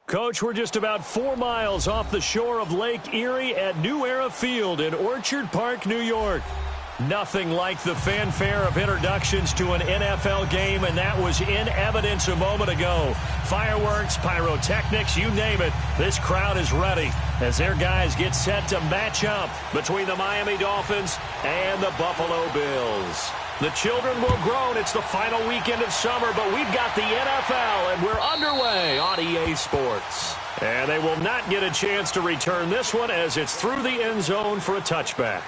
Coach, we're just about 4 miles off the shore of Lake Erie at New Era Field in Orchard Park, New York. Nothing like the fanfare of introductions to an NFL game, and that was in evidence a moment ago. Fireworks, pyrotechnics, you name it, this crowd is ready as their guys get set to match up between the Miami Dolphins and the Buffalo Bills. The children will groan. It's the final weekend of summer, but we've got the NFL, and we're underway on EA Sports. And they will not get a chance to return this one as it's through the end zone for a touchback.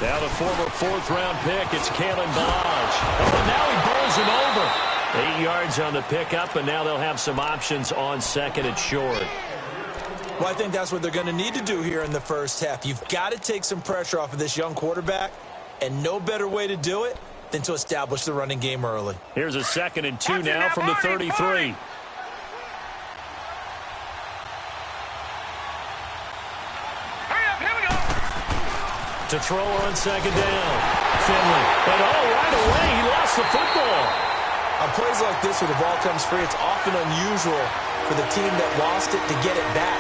Now the former fourth-round pick, it's Kalen Ballage. Oh, and now he bowls him over. 8 yards on the pickup, and now they'll have some options on second and short. Well, I think that's what they're going to need to do here in the first half. You've got to take some pressure off of this young quarterback, and no better way to do it than to establish the running game early. Here's a 2nd and 2 now from the 33. To throw on 2nd down. Finley. And right away, he lost the football. On plays like this where the ball comes free, it's often unusual for the team that lost it to get it back.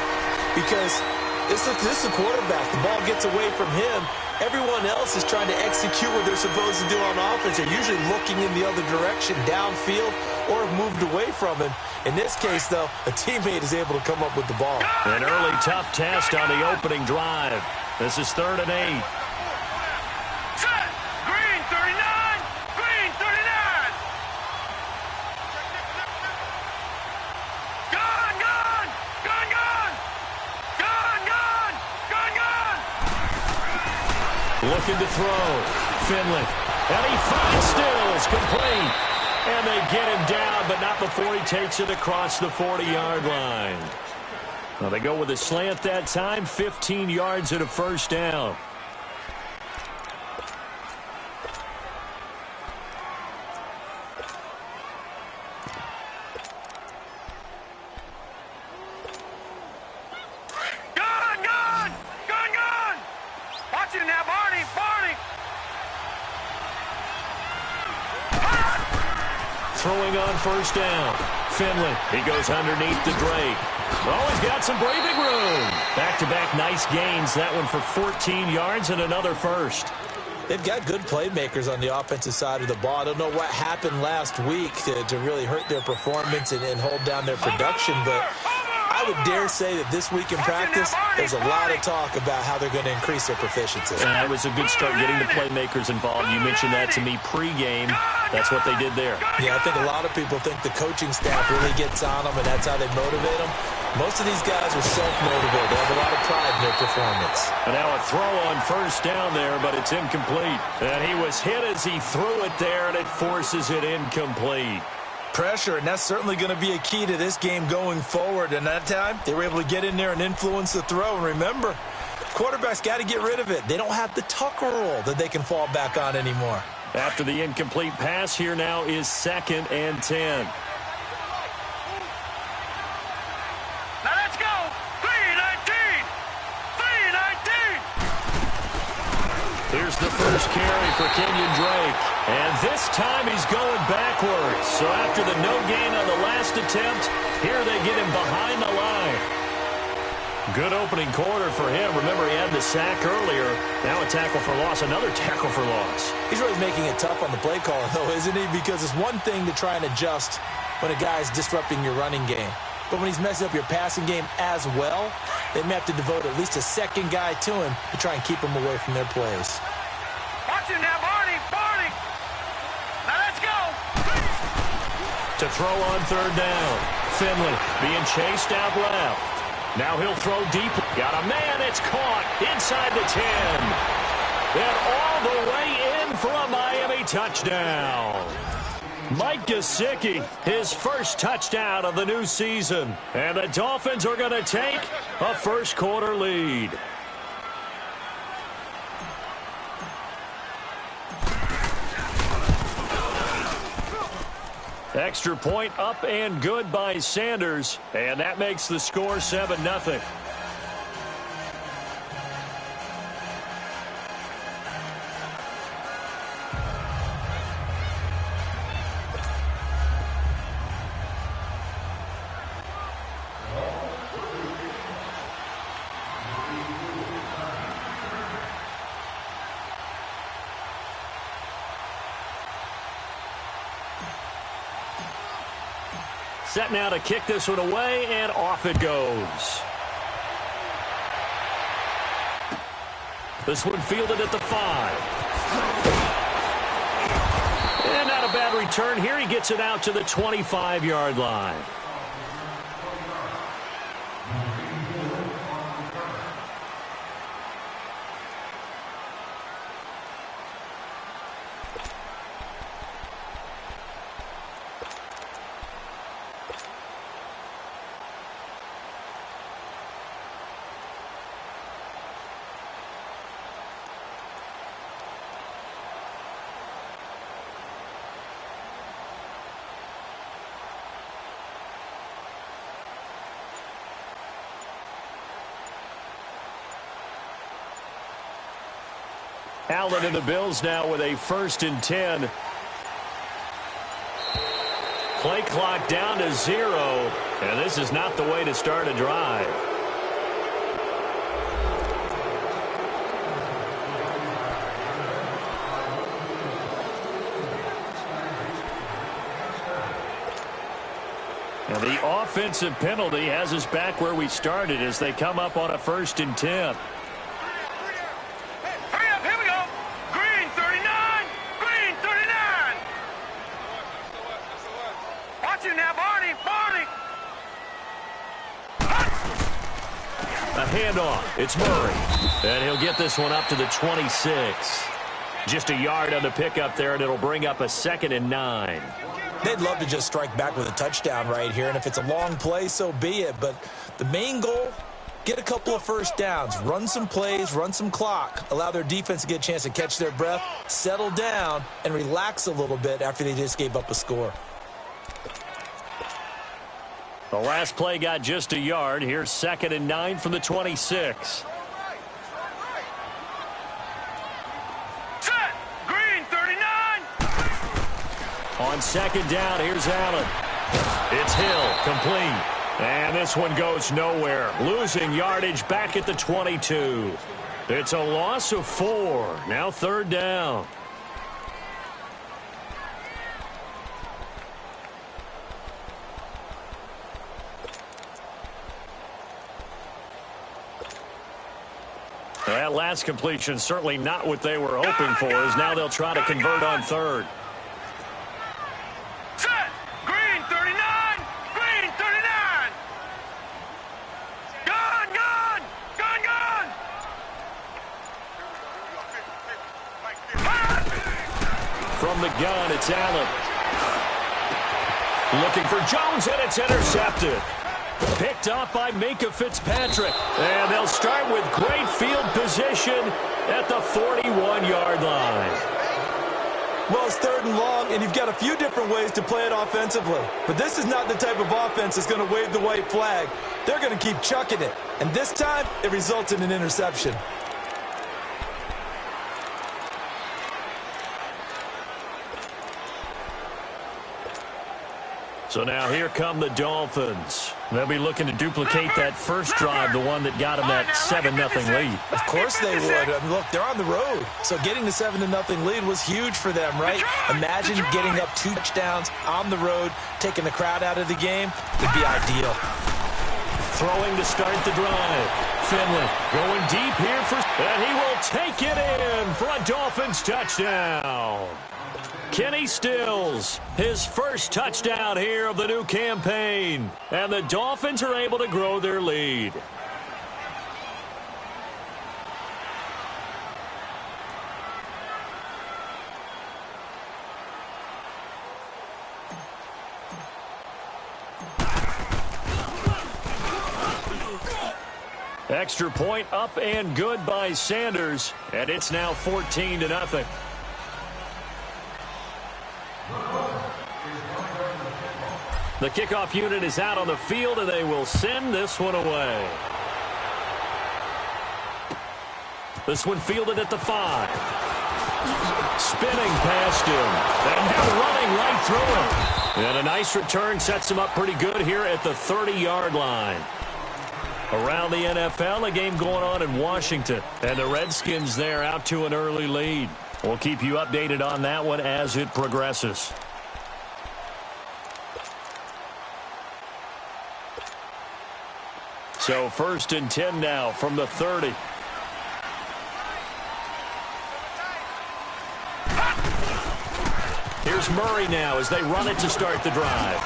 Because this is the quarterback. The ball gets away from him. Everyone else is trying to execute what they're supposed to do on offense. They're usually looking in the other direction, downfield, or have moved away from him. In this case, though, a teammate is able to come up with the ball. An early tough test on the opening drive. This is 3rd and 8. Looking to throw. Finley. And he finds Stills. Complete. And they get him down, but not before he takes it across the 40-yard line. Well, they go with a slant that time. 15 yards and a first down. Throwing on 1st down. Finley. He goes underneath to Drake. Oh, he's got some breathing room. Back-to-back nice gains. That one for 14 yards and another first. They've got good playmakers on the offensive side of the ball. I don't know what happened last week to really hurt their performance and hold down their production, but I would dare say that this week in practice, there's a lot of talk about how they're going to increase their proficiency. And that was a good start getting the playmakers involved. You mentioned that to me pregame. That's what they did there. Yeah, I think a lot of people think the coaching staff really gets on them, and that's how they motivate them. Most of these guys are self-motivated. They have a lot of pride in their performance. And now a throw on 1st down there, but it's incomplete. And he was hit as he threw it there, and it forces it incomplete. Pressure, and that's certainly going to be a key to this game going forward. And that time, they were able to get in there and influence the throw. And remember, quarterbacks got to get rid of it. They don't have the Tucker rule that they can fall back on anymore. After the incomplete pass, here now is 2nd and 10. Now let's go. 3-19. 3-19. Here's the first carry for Kenyon Drake. And this time he's going backwards. So after the no gain on the last attempt, here they get him behind the line. Good opening quarter for him. Remember, he had the sack earlier. Now a tackle for loss, another tackle for loss. He's really making it tough on the play caller, though, isn't he? Because it's one thing to try and adjust when a guy's disrupting your running game. But when he's messing up your passing game as well, they may have to devote at least a second guy to him to try and keep him away from their plays. Watch it now, Barney. Barney. Now let's go. To throw on 3rd down. Finley being chased out left. Now he'll throw deep. Got a man. It's caught inside the 10. And all the way in for a Miami touchdown. Mike Gesicki, his first touchdown of the new season. And the Dolphins are going to take a first-quarter lead. Extra point up and good by Sanders, and that makes the score 7-0. Set now to kick this one away, and off it goes. This one fielded at the 5. And not a bad return here. He gets it out to the 25-yard line. Allen and the Bills now with a 1st and 10. Play clock down to 0, and this is not the way to start a drive. And the offensive penalty has us back where we started as they come up on a 1st and 10. Handoff. It's Murray. And he'll get this one up to the 26. Just a yard on the pickup there, and it'll bring up a 2nd and 9. They'd love to just strike back with a touchdown right here, and if it's a long play, so be it. But the main goal, get a couple of first downs, run some plays, run some clock, allow their defense to get a chance to catch their breath, settle down, and relax a little bit after they just gave up a score. The last play got just a yard. Here's 2nd and 9 from the 26. Set. Green, 39. On 2nd down, here's Allen. It's Hill, complete. And this one goes nowhere. Losing yardage back at the 22. It's a loss of 4. Now 3rd down. That last completion certainly not what they were hoping for, as now they'll try to convert on 3rd. Set. Green, 39. Green, 39. Gun, gun. Gun, gun. From the gun, it's Allen. Looking for Jones, and it's intercepted. Picked off by Minkah Fitzpatrick. And they'll start with great field position at the 41-yard line. Well, it's 3rd and long, and you've got a few different ways to play it offensively. But this is not the type of offense that's going to wave the white flag. They're going to keep chucking it. And this time, it results in an interception. So now here come the Dolphins. They'll be looking to duplicate that first drive, the one that got them that 7-0 lead. Of course they would. I mean, look, they're on the road. So getting the 7-0 lead was huge for them, right? Imagine getting up 2 touchdowns on the road, taking the crowd out of the game. It'd be ideal. Throwing to start the drive. Finley going deep here and he will take it in for a Dolphins touchdown. Kenny Stills, his first touchdown here of the new campaign. And the Dolphins are able to grow their lead. Extra point up and good by Sanders, and it's now 14-0. The kickoff unit is out on the field, and they will send this one away. This one fielded at the 5. Spinning past him, and now running right through him. And a nice return sets him up pretty good here at the 30-yard line. Around the NFL, a game going on in Washington, and the Redskins there out to an early lead. We'll keep you updated on that one as it progresses. So 1st and 10 now from the 30. Here's Murray now as they run it to start the drive.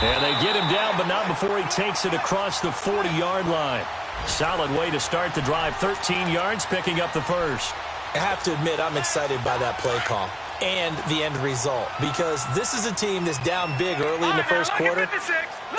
And they get him down, but not before he takes it across the 40-yard line. Solid way to start the drive. 13 yards, picking up the first. I have to admit, I'm excited by that play call and the end result, because this is a team that's down big early in the first quarter,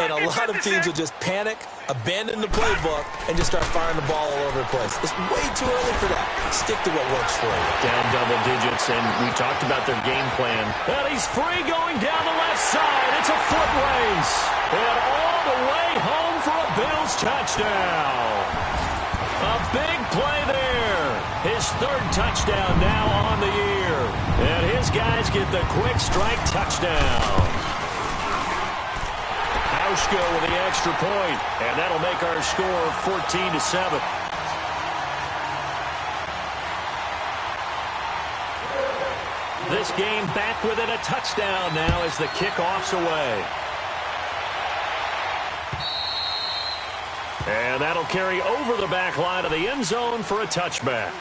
and a lot of teams will just panic, abandon the playbook, and just start firing the ball all over the place. It's way too early for that. Stick to what works for you. Down double digits, and we talked about their game plan. And he's free going down the left side. It's a foot race. And all the way home for a Bills touchdown. A big play there. His 3rd touchdown now on the year. And his guys get the quick strike touchdown. Hauschko with the extra point, and that'll make our score 14-7. This game back within a touchdown now as the kickoff's away. And that'll carry over the back line of the end zone for a touchback.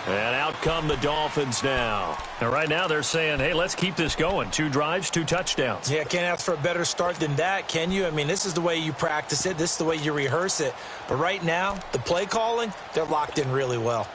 And out come the Dolphins now. And right now they're saying, hey, let's keep this going. 2 drives, 2 touchdowns. Yeah, can't ask for a better start than that, can you? I mean, this is the way you practice it. This is the way you rehearse it. But right now, the play calling, they're locked in really well.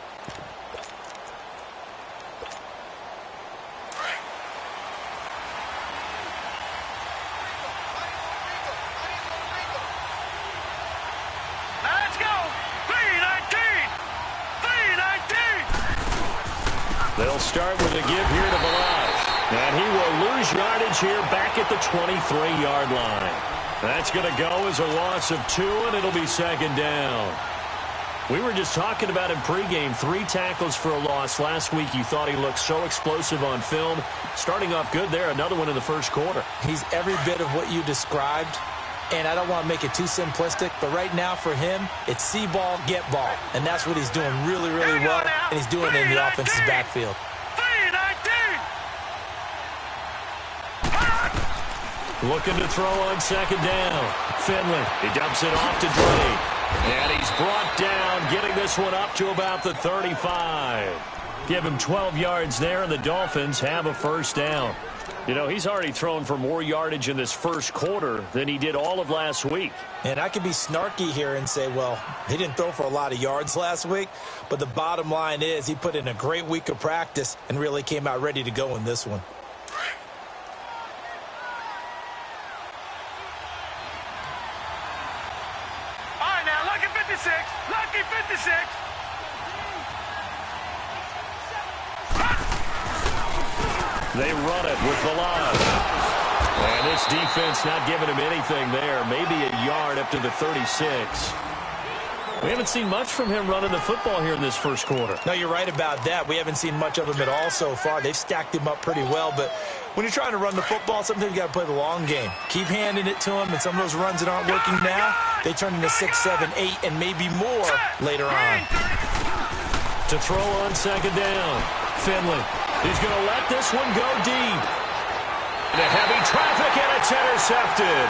They'll start with a give here to Balazs. And he will lose yardage here back at the 23-yard line. That's going to go as a loss of 2, and it'll be 2nd down. We were just talking about him pregame. 3 tackles for a loss. Last week you thought he looked so explosive on film. Starting off good there. Another one in the first quarter. He's every bit of what you described. And I don't want to make it too simplistic, but right now for him, it's see ball, get ball. And that's what he's doing really, really well, and he's doing it in the offense's backfield. Looking to throw on 2nd down. Finley, he dumps it off to Dre. And he's brought down, getting this one up to about the 35. Give him 12 yards there, and the Dolphins have a 1st down. You know, he's already thrown for more yardage in this first quarter than he did all of last week. And I could be snarky here and say, well, he didn't throw for a lot of yards last week, but the bottom line is he put in a great week of practice and really came out ready to go in this one. All right, now, lucky 56. Lucky 56. They run it with Balazs. And this defense not giving him anything there. Maybe a yard up to the 36. We haven't seen much from him running the football here in this first quarter. No, you're right about that. We haven't seen much of him at all so far. They've stacked him up pretty well, but when you're trying to run the football, sometimes you got to play the long game. Keep handing it to him, and some of those runs that aren't working now, they turn into 6, 7, 8, and maybe more later on. To throw on 2nd down, Finley. He's going to let this one go deep. Into heavy traffic, and it's intercepted.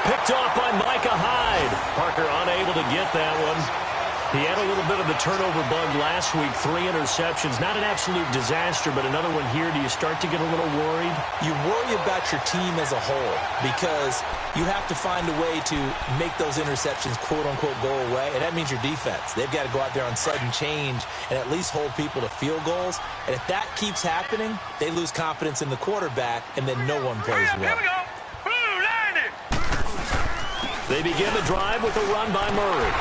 Picked off by Micah Hyde. Parker unable to get that one. He had a little bit of the turnover bug last week. 3 interceptions. Not an absolute disaster, but another one here. Do you start to get a little worried? You worry about your team as a whole because you have to find a way to make those interceptions, quote-unquote, go away, and that means your defense. They've got to go out there on sudden change and at least hold people to field goals, and if that keeps happening, they lose confidence in the quarterback, and then no one plays well. Here we go. Blue 90. They begin the drive with a run by Murray.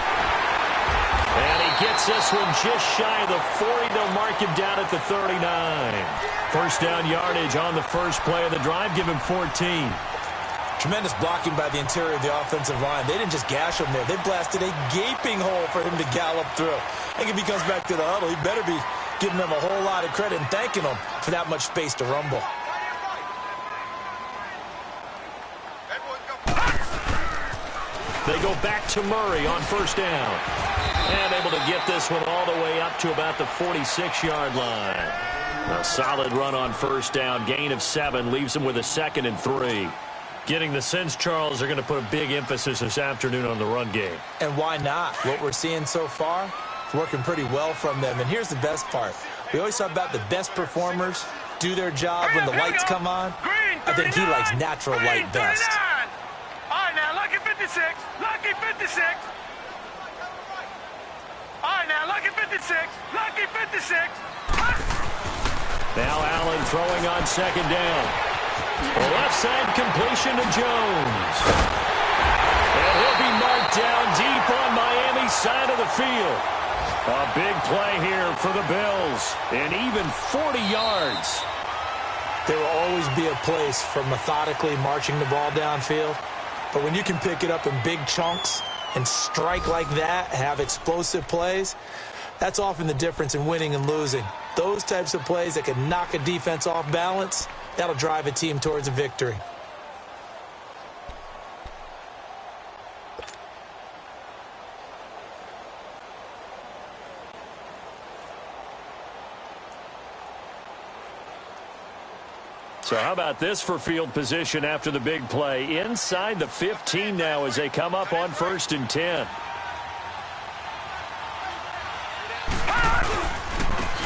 And he gets this one just shy of the 40. They'll mark him down at the 39. First down yardage on the first play of the drive. Give him 14. Tremendous blocking by the interior of the offensive line. They didn't just gash him there. They blasted a gaping hole for him to gallop through. I think if he comes back to the huddle, he better be giving them a whole lot of credit and thanking them for that much space to rumble. They go back to Murray on first down. And able to get this one all the way up to about the 46-yard line. A solid run on first down. Gain of 7 leaves them with a 2nd and 3. Getting the sense, Charles, they're going to put a big emphasis this afternoon on the run game. And why not? What we're seeing so far is working pretty well from them. And here's the best part. We always talk about the best performers do their job when the lights come on. I think he likes natural light best. All right, now, lucky 56. Lucky 56. All right, now, lucky 56. Lucky 56. Now Allen throwing on second down. Left side completion to Jones. And he'll be marked down deep on Miami's side of the field. A big play here for the Bills. And even 40 yards. There will always be a place for methodically marching the ball downfield. But when you can pick it up in big chunks and strike like that, have explosive plays, that's often the difference in winning and losing. Those types of plays that can knock a defense off balance, that'll drive a team towards a victory. So how about this for field position after the big play? Inside the 15 now as they come up on 1st and 10.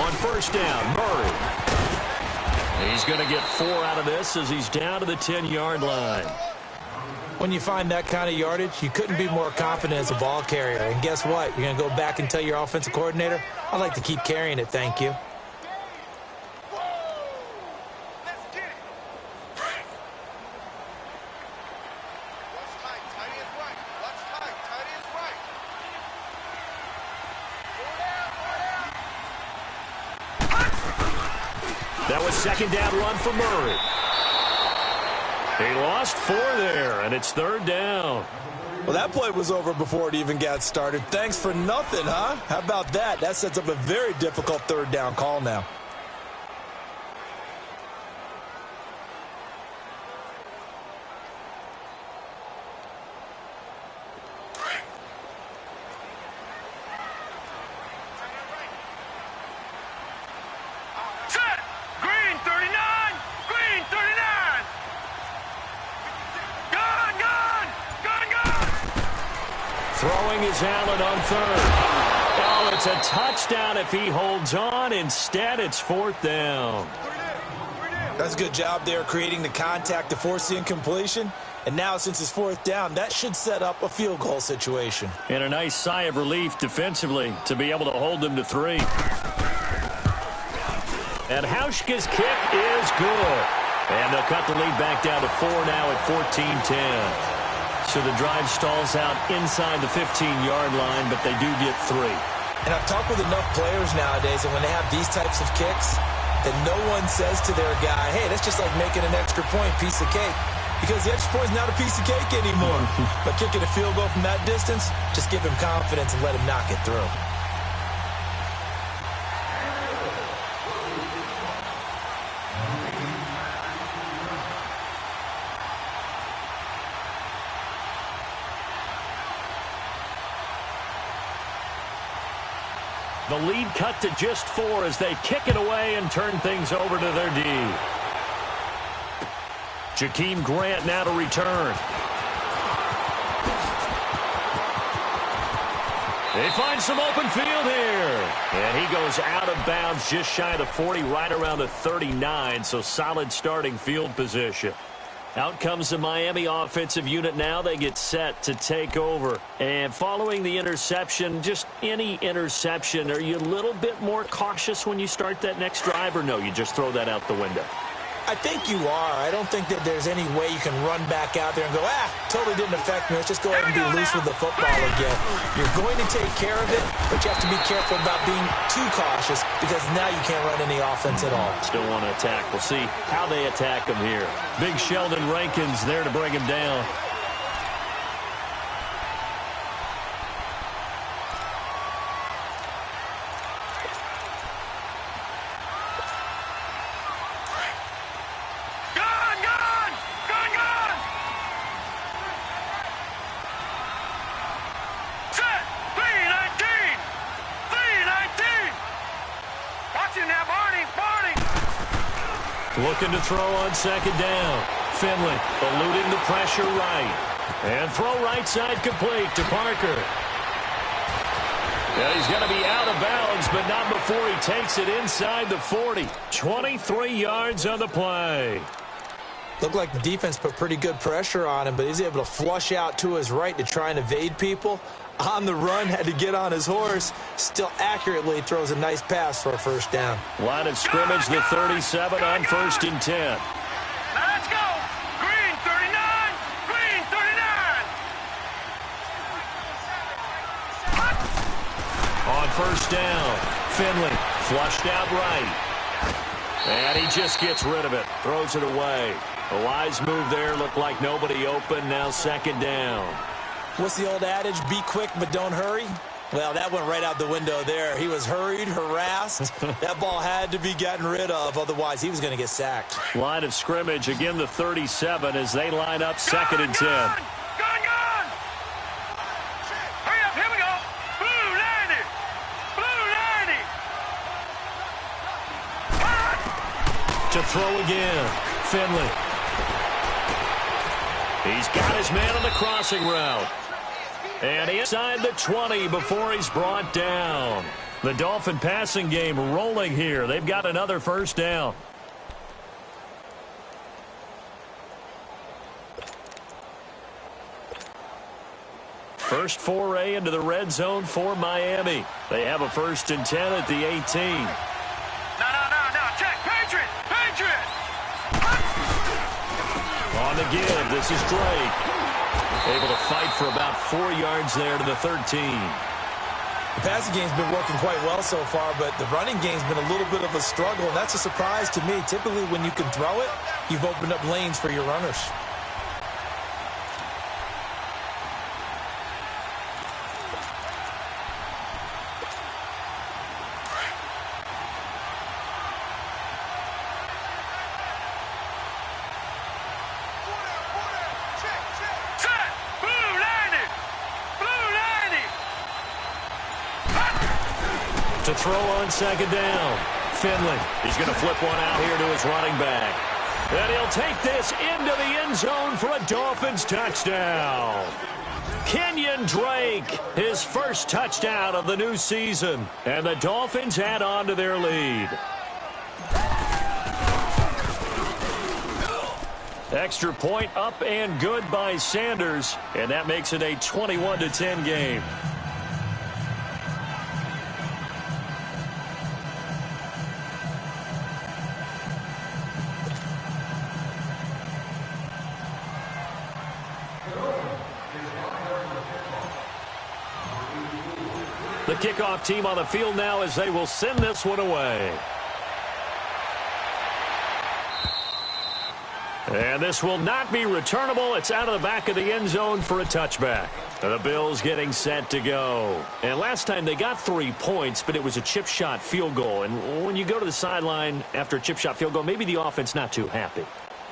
On first down, Murray. He's going to get 4 out of this as he's down to the 10-yard line. When you find that kind of yardage, you couldn't be more confident as a ball carrier. And guess what? You're going to go back and tell your offensive coordinator, I'd like to keep carrying it, thank you. That was second down run for Murray. He lost 4 there, and it's 3rd down. Well, that play was over before it even got started. Thanks for nothing, huh? How about that? That sets up a very difficult 3rd down call now. Throwing is Allen on 3rd. Oh, it's a touchdown if he holds on. Instead, it's 4th down. That's a good job there creating the contact to force the incompletion. And now, since it's 4th down, that should set up a field goal situation. And a nice sigh of relief defensively to be able to hold them to 3. And Hauschka's kick is good. And they'll cut the lead back down to 4 now at 14-10. So the drive stalls out inside the 15-yard line, but they do get 3. And I've talked with enough players nowadays, and when they have these types of kicks, that no one says to their guy, hey, that's just like making an extra point, piece of cake. Because the extra point is not a piece of cake anymore. But kicking a field goal from that distance, just give him confidence and let him knock it through. The lead cut to just 4 as they kick it away and turn things over to their D. Jakeem Grant now to return. They find some open field here. And he goes out of bounds just shy of the 40, right around the 39. So solid starting field position. Out comes the Miami offensive unit now. They get set to take over. And following the interception, just any interception, are you a little bit more cautious when you start that next drive, or no, you just throw that out the window? I think you are. I don't think that there's any way you can run back out there and go, totally didn't affect me. Let's just go ahead and be loose with the football again. You're going to take care of it, but you have to be careful about being too cautious because now you can't run any offense at all. Still want to attack. We'll see how they attack him here. Big Sheldon Rankins there to bring him down. Looking to throw on second down. Finley eluding the pressure right. And throw right side complete to Parker. Yeah, he's going to be out of bounds, but not before he takes it inside the 40. 23 yards on the play. Looked like the defense put pretty good pressure on him, but he's able to flush out to his right to try and evade people. On the run, had to get on his horse. Still accurately throws a nice pass for a first down. Line of scrimmage, the 37 on 1st and 10. Now let's go. Green 39. Green 39. On first down, Finley flushed out right. And he just gets rid of it. Throws it away. A wise move there. Looked like nobody open. Now second down. What's the old adage? Be quick, but don't hurry. Well, that went right out the window there. He was hurried, harassed. That ball had to be gotten rid of. Otherwise, he was going to get sacked. Line of scrimmage, again the 37 as they line up second and 10. Gone. Hurry up, here we go. Blue 90. Blue 90. To throw again, Finley. He's got his man on the crossing route. And inside the 20 before he's brought down. The Dolphin passing game rolling here. They've got another first down. First foray into the red zone for Miami. They have a 1st and 10 at the 18. No. Check. Patriot. On the give, this is Drake. Able to fight for about 4 yards there to the 13. The passing game's been working quite well so far, but the running game's been a little bit of a struggle, and that's a surprise to me. Typically, when you can throw it, you've opened up lanes for your runners. To throw on second down. Finley. He's going to flip one out here to his running back. And he'll take this into the end zone for a Dolphins touchdown. Kenyon Drake, his first touchdown of the new season. And the Dolphins add on to their lead. Extra point up and good by Sanders. And that makes it a 21-10 game. The kickoff team on the field now as they will send this one away. And this will not be returnable. It's out of the back of the end zone for a touchback. The Bills getting set to go. And last time they got 3 points, but it was a chip shot field goal. And when you go to the sideline after a chip shot field goal, maybe the offense not too happy.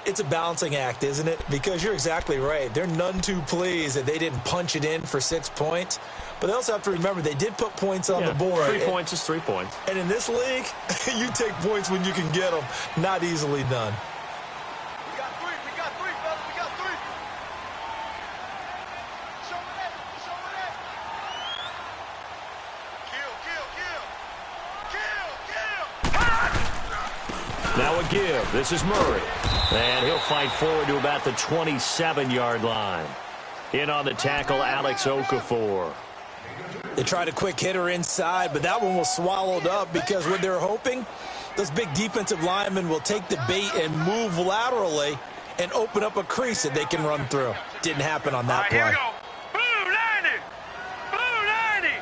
It's a balancing act, isn't it? Because you're exactly right. They're none too pleased that they didn't punch it in for 6 points. But they also have to remember they did put points on the board. 3 points is 3 points. And in this league, you take points when you can get them. Not easily done. We got three, fellas. We got three. Show me that. Kill. Now a give. This is Murray. And he'll fight forward to about the 27-yard line. In on the tackle, Alex Okafor. They tried a quick hitter inside, but that one was swallowed up because what they're hoping Those big defensive linemen will take the bait and move laterally and open up a crease that they can run through. Didn't happen on that play. Here we go. Blue 90. Blue 90.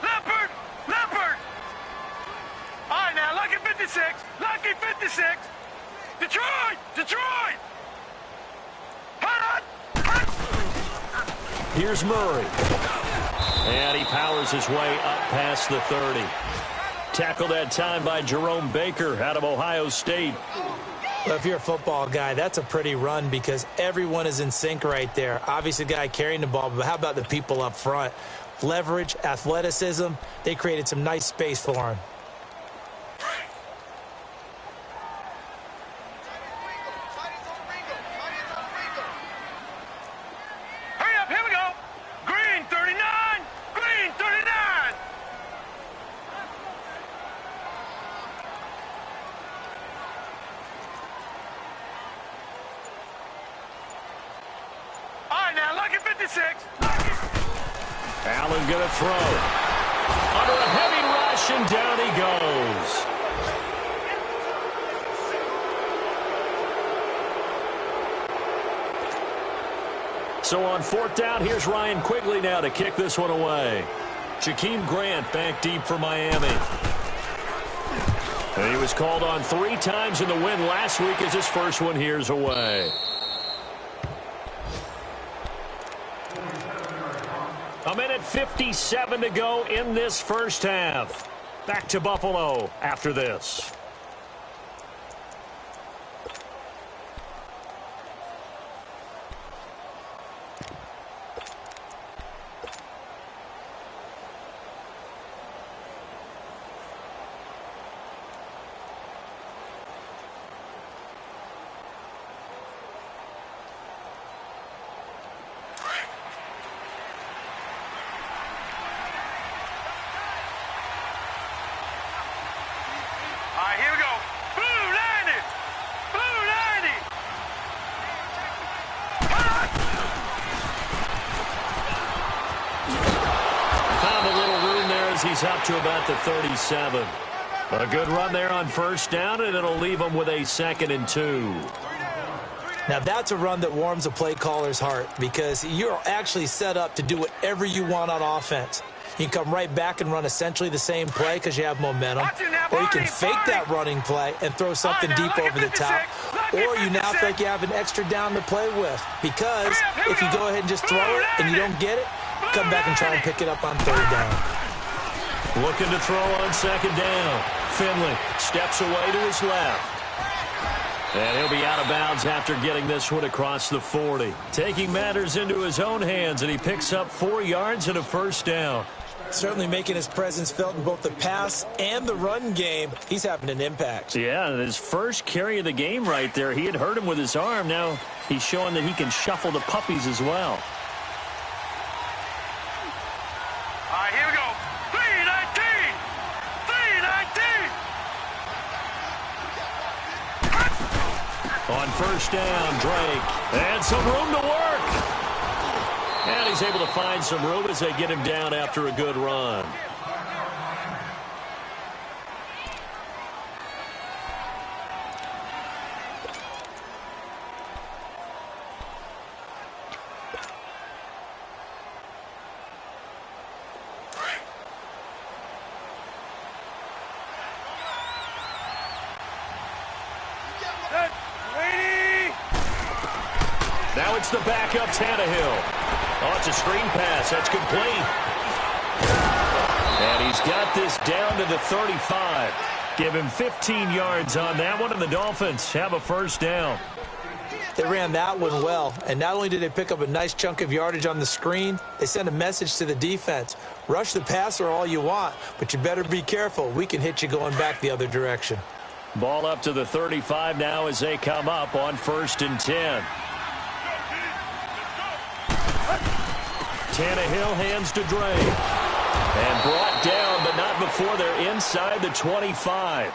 Leopard. Leopard. All right, now, lucky 56. Lucky 56. Detroit. Detroit. Hut. Here's Murray. And he powers his way up past the 30. Tackled that time by Jerome Baker out of Ohio State. Well, if you're a football guy, that's a pretty run because everyone is in sync right there. Obviously, the guy carrying the ball, but how about the people up front? Leverage, athleticism, they created some nice space for him. Hurry up, here we go. Green 39. Green 39. All right, now, lucky 56. Lucky. Allen going to throw. Under a heavy rush, and down he goes. So on fourth down, here's Ryan Quigley now to kick this one away. Jakeem Grant back deep for Miami. And he was called on 3 times in the win last week as his first one here's away. A minute 57 to go in this first half. Back to Buffalo after this. All right, here we go. Blue 90. Blue 90. Found a little room there as he's up to about the 37. A good run there on first down, and it'll leave him with a 2nd and 2. Now, that's a run that warms a play caller's heart because you're actually set up to do whatever you want on offense. You can come right back and run essentially the same play because you have momentum. Or you can fake that running play and throw something deep over the top. Or you now feel like you have an extra down to play with. Because if you go ahead and just throw it and you don't get it, come back and try and pick it up on third down. Looking to throw on second down. Finley steps away to his left. And he'll be out of bounds after getting this one across the 40. Taking matters into his own hands, and he picks up 4 yards and a first down. Certainly making his presence felt in both the pass and the run game. He's having an impact. Yeah, his first carry of the game right there. He had hurt him with his arm. Now he's showing that he can shuffle the puppies as well. All right, here we go. 319. 319. On first down, Drake. And some room to work. And he's able to find some room as they get him down after a good run. Now it's the backup Tannehill. Oh, it's a screen pass. That's complete. And he's got this down to the 35. Give him 15 yards on that one, and the Dolphins have a first down. They ran that one well, and not only did they pick up a nice chunk of yardage on the screen, they sent a message to the defense. Rush the passer all you want, but you better be careful. We can hit you going back the other direction. Ball up to the 35 now as they come up on 1st and 10. Tannehill hands to Drake. And brought down, but not before they're inside the 25.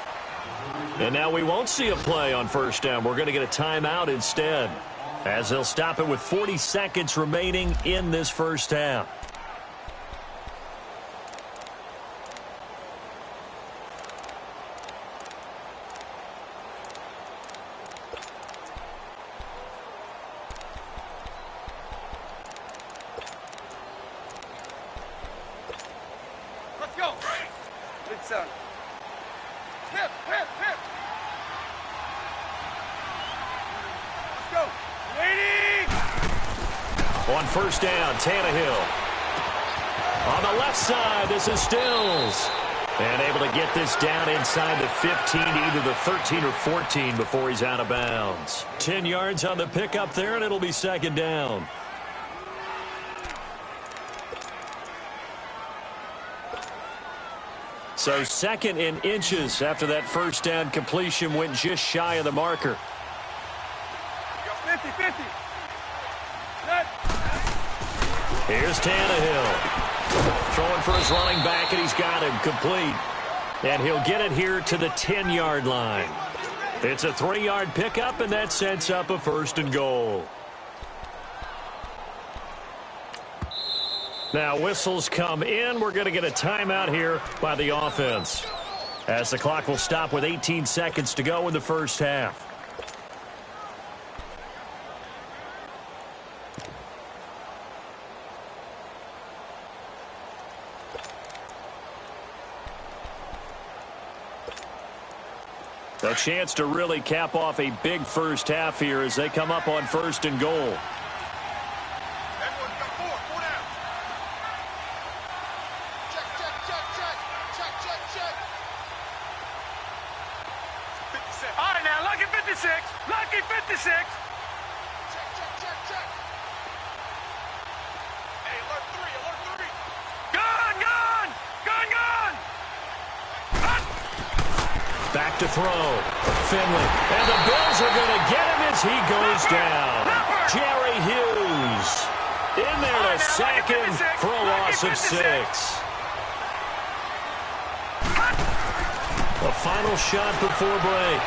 And now we won't see a play on first down. We're going to get a timeout instead, as they'll stop it with 40 seconds remaining in this first half. son. Hip, hip, hip. Let's go. Lady! On first down, Tannehill. On the left side, this is Stills. And able to get this down inside the 15, either the 13 or 14 before he's out of bounds. 10 yards on the pickup there, and it'll be second down. So second in inches after that first down completion went just shy of the marker. 50-50. Here's Tannehill. Throwing for his running back, and he's got him complete. And he'll get it here to the 10-yard line. It's a 3-yard pickup, and that sets up a first and goal. Now whistles come in. We're going to get a timeout here by the offense, as the clock will stop with 18 seconds to go in the first half. A chance to really cap off a big first half here as they come up on first and goal. Everyone's got four down. Check, check, check, check. Check, check, check. 56. All right, now, lucky 56. Lucky 56. Check, check, check, check. Hey, alert 3, alert 3. Gun, gun, gun, gun. Back to throw. Finley. And the Bills are going to get him as he goes down. Jerry Hughes in there to sack him for a loss of 6. The final shot before break.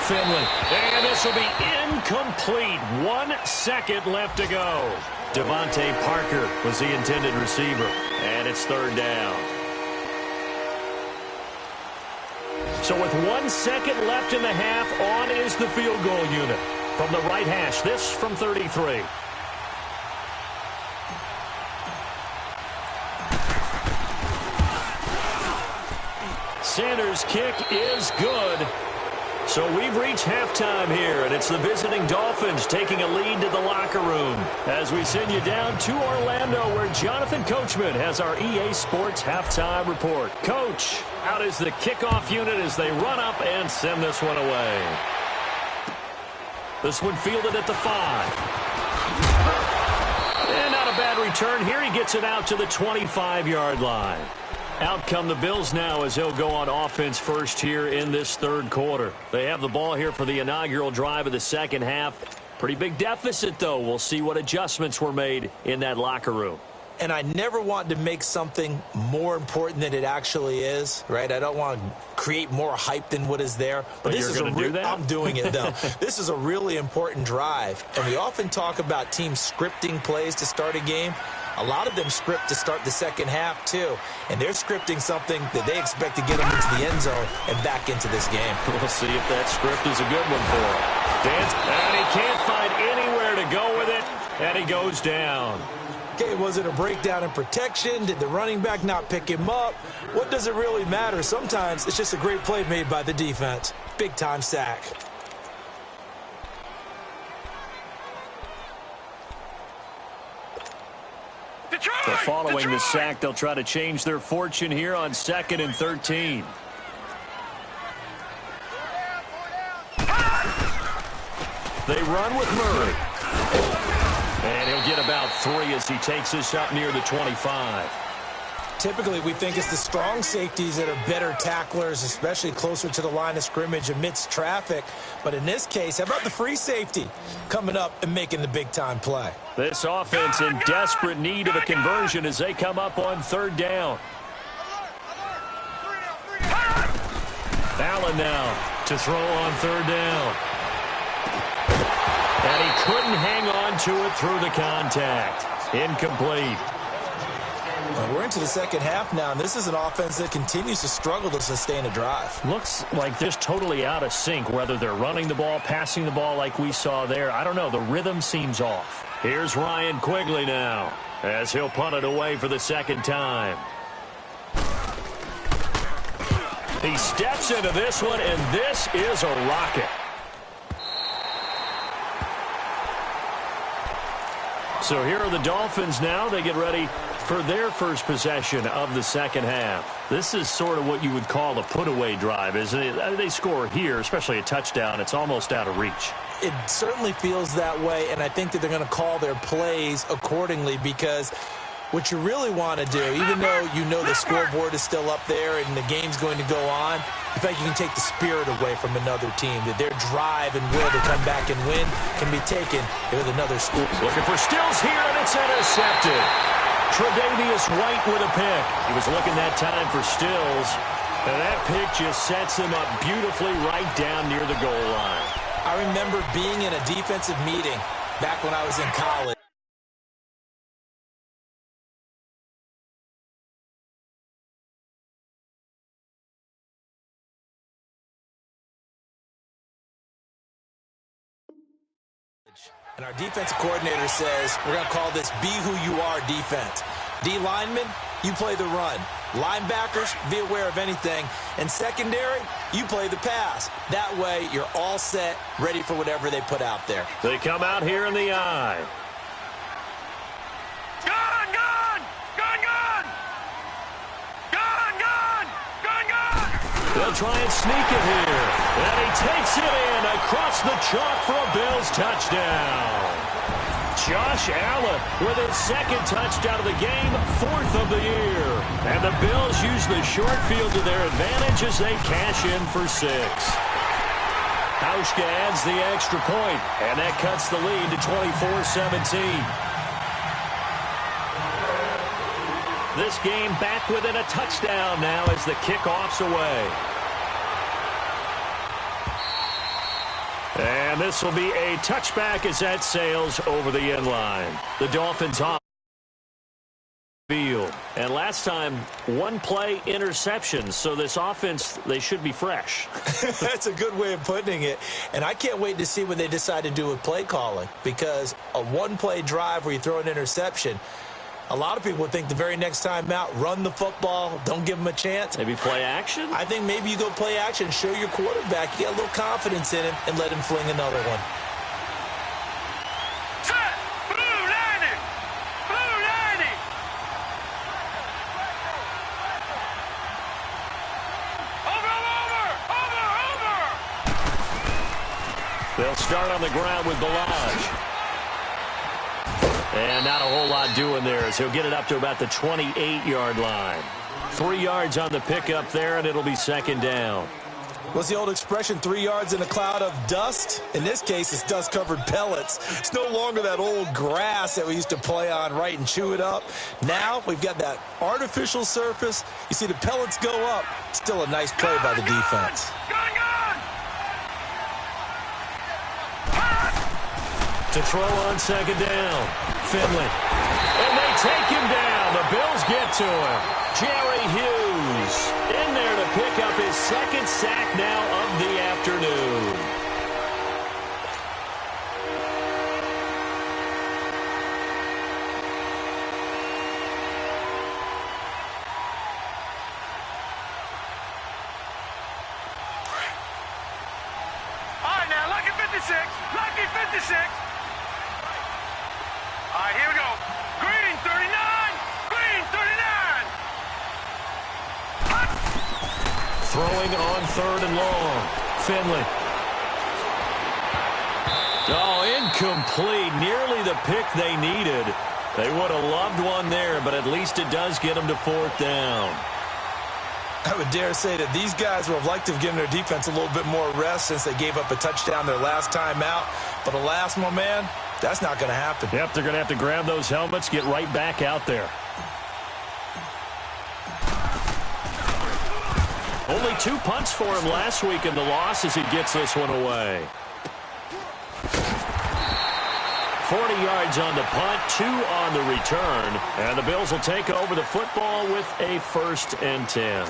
Finley. And this will be incomplete. 1 second left to go. Devontae Parker was the intended receiver. And it's third down. So with 1 second left in the half, on is the field goal unit. From the right hash, this from 33. Sanders' kick is good. So we've reached halftime here, and it's the visiting Dolphins taking a lead to the locker room as we send you down to Orlando, where Jonathan Coachman has our EA Sports halftime report. Coach, out is the kickoff unit as they run up and send this one away. This one fielded at the 5. And not a bad return here. He gets it out to the 25-yard line. Out come the Bills now as they'll go on offense first here in this third quarter. They have the ball here for the inaugural drive of the second half. Pretty big deficit, though. We'll see what adjustments were made in that locker room. And I never want to make something more important than it actually is, right? I don't want to create more hype than what is there. But this is going to do that? I'm doing it, though. This is a really important drive. And we often talk about teams scripting plays to start a game. A lot of them script to start the second half, too. And they're scripting something that they expect to get them into the end zone and back into this game. We'll see if that script is a good one for him. Dance, and he can't find anywhere to go with it, and he goes down. Okay, was it a breakdown in protection? Did the running back not pick him up? What does it really matter? Sometimes it's just a great play made by the defense. Big-time sack. So following the sack, they'll try to change their fortune here on 2nd and 13. They run with Murray. And he'll get about 3 as he takes this up near the 25. Typically, we think it's the strong safeties that are better tacklers, especially closer to the line of scrimmage amidst traffic. But in this case, how about the free safety coming up and making the big-time play? This offense in desperate need of a conversion as they come up on third down. Allen now to throw on third down. And he couldn't hang on to it through the contact. Incomplete. We're into the second half now, and this is an offense that continues to struggle to sustain a drive. Looks like they're totally out of sync, whether they're running the ball, passing the ball like we saw there. I don't know. The rhythm seems off. Here's Ryan Quigley now as he'll punt it away for the second time. He steps into this one, and this is a rocket. So here are the Dolphins now. They get ready for their first possession of the second half. This is sort of what you would call a put-away drive, isn't it? They score here, especially a touchdown. It's almost out of reach. It certainly feels that way, and I think that they're going to call their plays accordingly, because what you really want to do, even though you know the scoreboard is still up there and the game's going to go on, in fact, you can take the spirit away from another team, that their drive and will to come back and win can be taken with another score. Looking for Stills here, and it's intercepted. Tre'Davious White with a pick. He was looking that time for Stills, and that pick just sets him up beautifully right down near the goal line. I remember being in a defensive meeting back when I was in college. And our defensive coordinator says, we're going to call this be who you are defense. D linemen, you play the run. Linebackers, be aware of anything. And secondary, you play the pass. That way, you're all set, ready for whatever they put out there. They come out here in the eye. Gun, gun! Gun, gun! Gun, gun! Gun, gun! They'll try and sneak it here. And he takes it in across the chalk for a Bills touchdown. Josh Allen with his second touchdown of the game, fourth of the year. And the Bills use the short field to their advantage as they cash in for 6. Hauschka adds the extra point, and that cuts the lead to 24-17. This game back within a touchdown now as the kickoff's away. And this will be a touchback as that sails over the end line. The Dolphins on field. And last time, one play interception. So this offense, they should be fresh. That's a good way of putting it. And I can't wait to see what they decide to do with play calling, because a one-play drive where you throw an interception, a lot of people would think the very next time out, run the football, don't give them a chance. Maybe play action? I think maybe you go play action, show your quarterback, you get a little confidence in him, and let him fling another one. Set! Blue 90! Blue 90! Over! They'll start on the ground with Balaj. And not a whole lot doing there as he'll get it up to about the 28-yard line. 3 yards on the pickup there, and it'll be second down. What's the old expression, 3 yards in a cloud of dust? In this case, it's dust-covered pellets. It's no longer that old grass that we used to play on, right, and chew it up. Now we've got that artificial surface. You see the pellets go up. Still a nice play by the defense. To throw on second down, Finley. And they take him down. The Bills get to him. Jerry Hughes in there to pick up his second sack now of the afternoon. All right, now, lucky 56. Lucky 56. All right, here we go. Green 39. Green 39. Throwing on third and long. Finley. Oh, incomplete. Nearly the pick they needed. They would have loved one there, but at least it does get them to fourth down. I would dare say that these guys would have liked to have given their defense a little bit more rest since they gave up a touchdown their last time out. But alas, my man, that's not going to happen. Yep, they're going to have to grab those helmets, get right back out there. Only 2 punts for him last week in the loss as he gets this one away. 40 yards on the punt, 2 on the return. And the Bills will take over the football with a 1st and 10.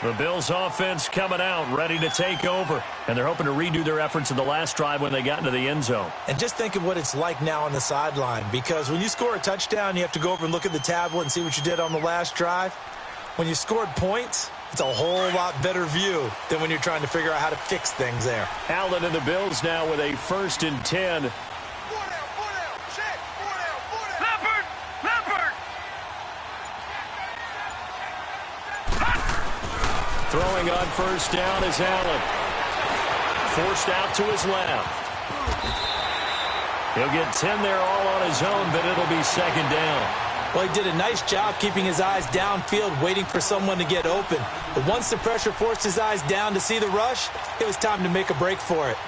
The Bills offense coming out, ready to take over. And they're hoping to redo their efforts in the last drive when they got into the end zone. And just think of what it's like now on the sideline. Because when you score a touchdown, you have to go over and look at the tablet and see what you did on the last drive. When you scored points, It's a whole lot better view than when you're trying to figure out how to fix things there. Allen and the Bills now with a 1st and 10. Throwing on 1st down is Allen. Forced out to his left. He'll get 10 there all on his own, but it'll be 2nd down. Well, he did a nice job keeping his eyes downfield, waiting for someone to get open. But once the pressure forced his eyes down to see the rush, it was time to make a break for it.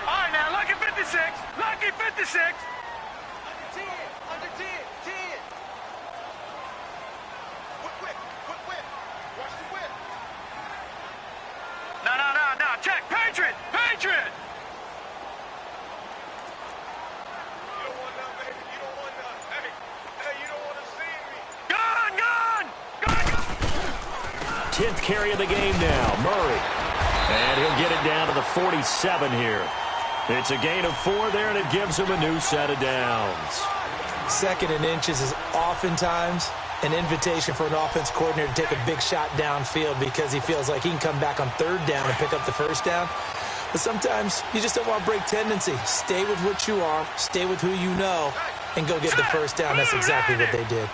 All right, now, lucky 56. Lucky 56. Under 10. Whip. Watch the whip. No. Check. Patriot. You don't want none, baby. You don't want none. Hey, you don't want to see me. Gun. 10th carry of the game now. Murray. And he'll get it down to the 47 here. It's a gain of 4 there, and it gives him a new set of downs. 2nd and inches is oftentimes an invitation for an offense coordinator to take a big shot downfield because he feels like he can come back on 3rd down and pick up the 1st down. But sometimes you just don't want to break tendency. Stay with what you are, stay with who you know, and go get the 1st down. That's exactly what they did.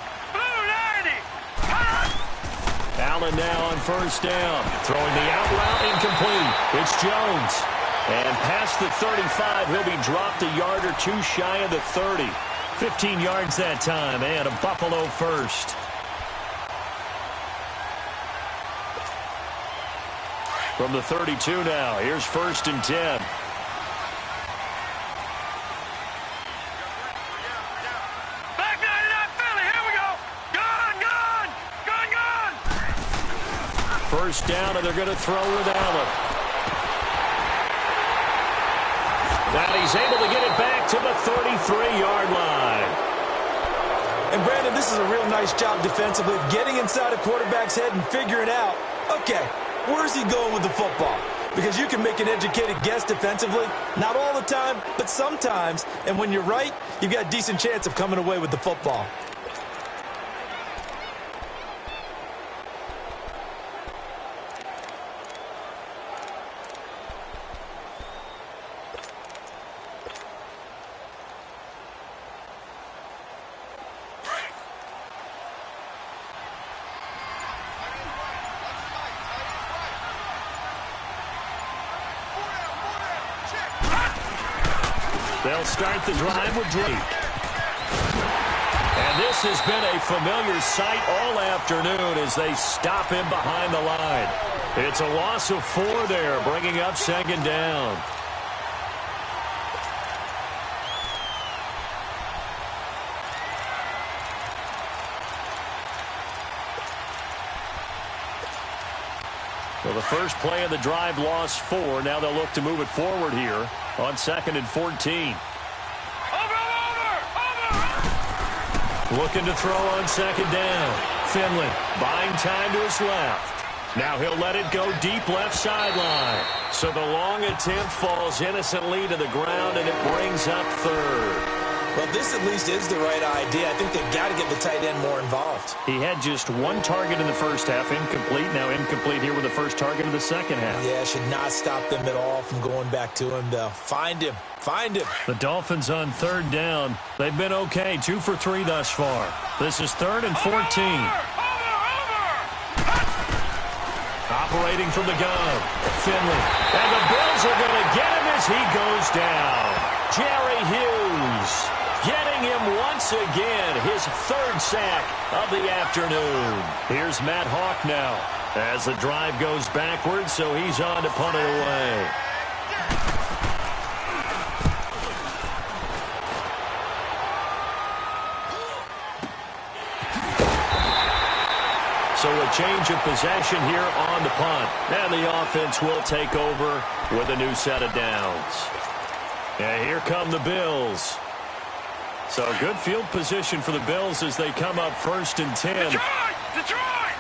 Allen now on 1st down. Throwing the out route incomplete. It's Jones. And past the 35, he'll be dropped a yard or 2 shy of the 30. 15 yards that time, and a Buffalo 1st. From the 32 now, here's 1st and 10. Back 99 Philly. Here we go. Gun. 1st down, and they're going to throw with Allen. Now he's able to get it back to the 33-yard line. And, Brandon, this is a real nice job defensively of getting inside a quarterback's head and figuring out, okay, where's he going with the football? Because you can make an educated guess defensively, not all the time, but sometimes. And when you're right, you've got a decent chance of coming away with the football. They'll start the drive with Drake. And this has been a familiar sight all afternoon as they stop him behind the line. It's a loss of 4 there, bringing up 2nd down. Well, the first play of the drive lost 4. Now they'll look to move it forward here on 2nd and 14. Looking to throw on 2nd down. Finley buying time to his left. Now he'll let it go deep left sideline. So the long attempt falls innocently to the ground, and it brings up 3rd. Well, this at least is the right idea. I think they've got to get the tight end more involved. He had just 1 target in the first half, incomplete. Now incomplete here with the first target of the second half. Yeah, should not stop them at all from going back to him, though. Find him. The Dolphins on 3rd down. They've been okay, 2 for 3 thus far. This is 3rd and 14. Operating from the gun. Finley. And the Bills are going to get him as he goes down. Jerry Hughes getting him once again, his 3rd sack of the afternoon. Here's Matt Hawk now as the drive goes backwards, so he's on to punt it away. So a change of possession here on the punt. And the offense will take over with a new set of downs. And here come the Bills. So good field position for the Bills as they come up 1st and 10. Detroit!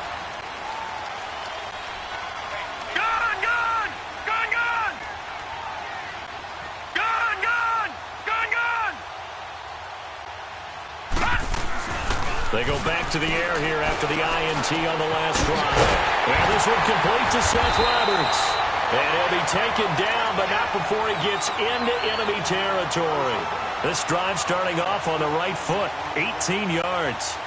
Gun! They go back to the air here after the INT on the last drive. And this one complete to Seth Roberts. And he'll be taken down, but not before he gets into enemy territory. This drive starting off on the right foot, 18 yards.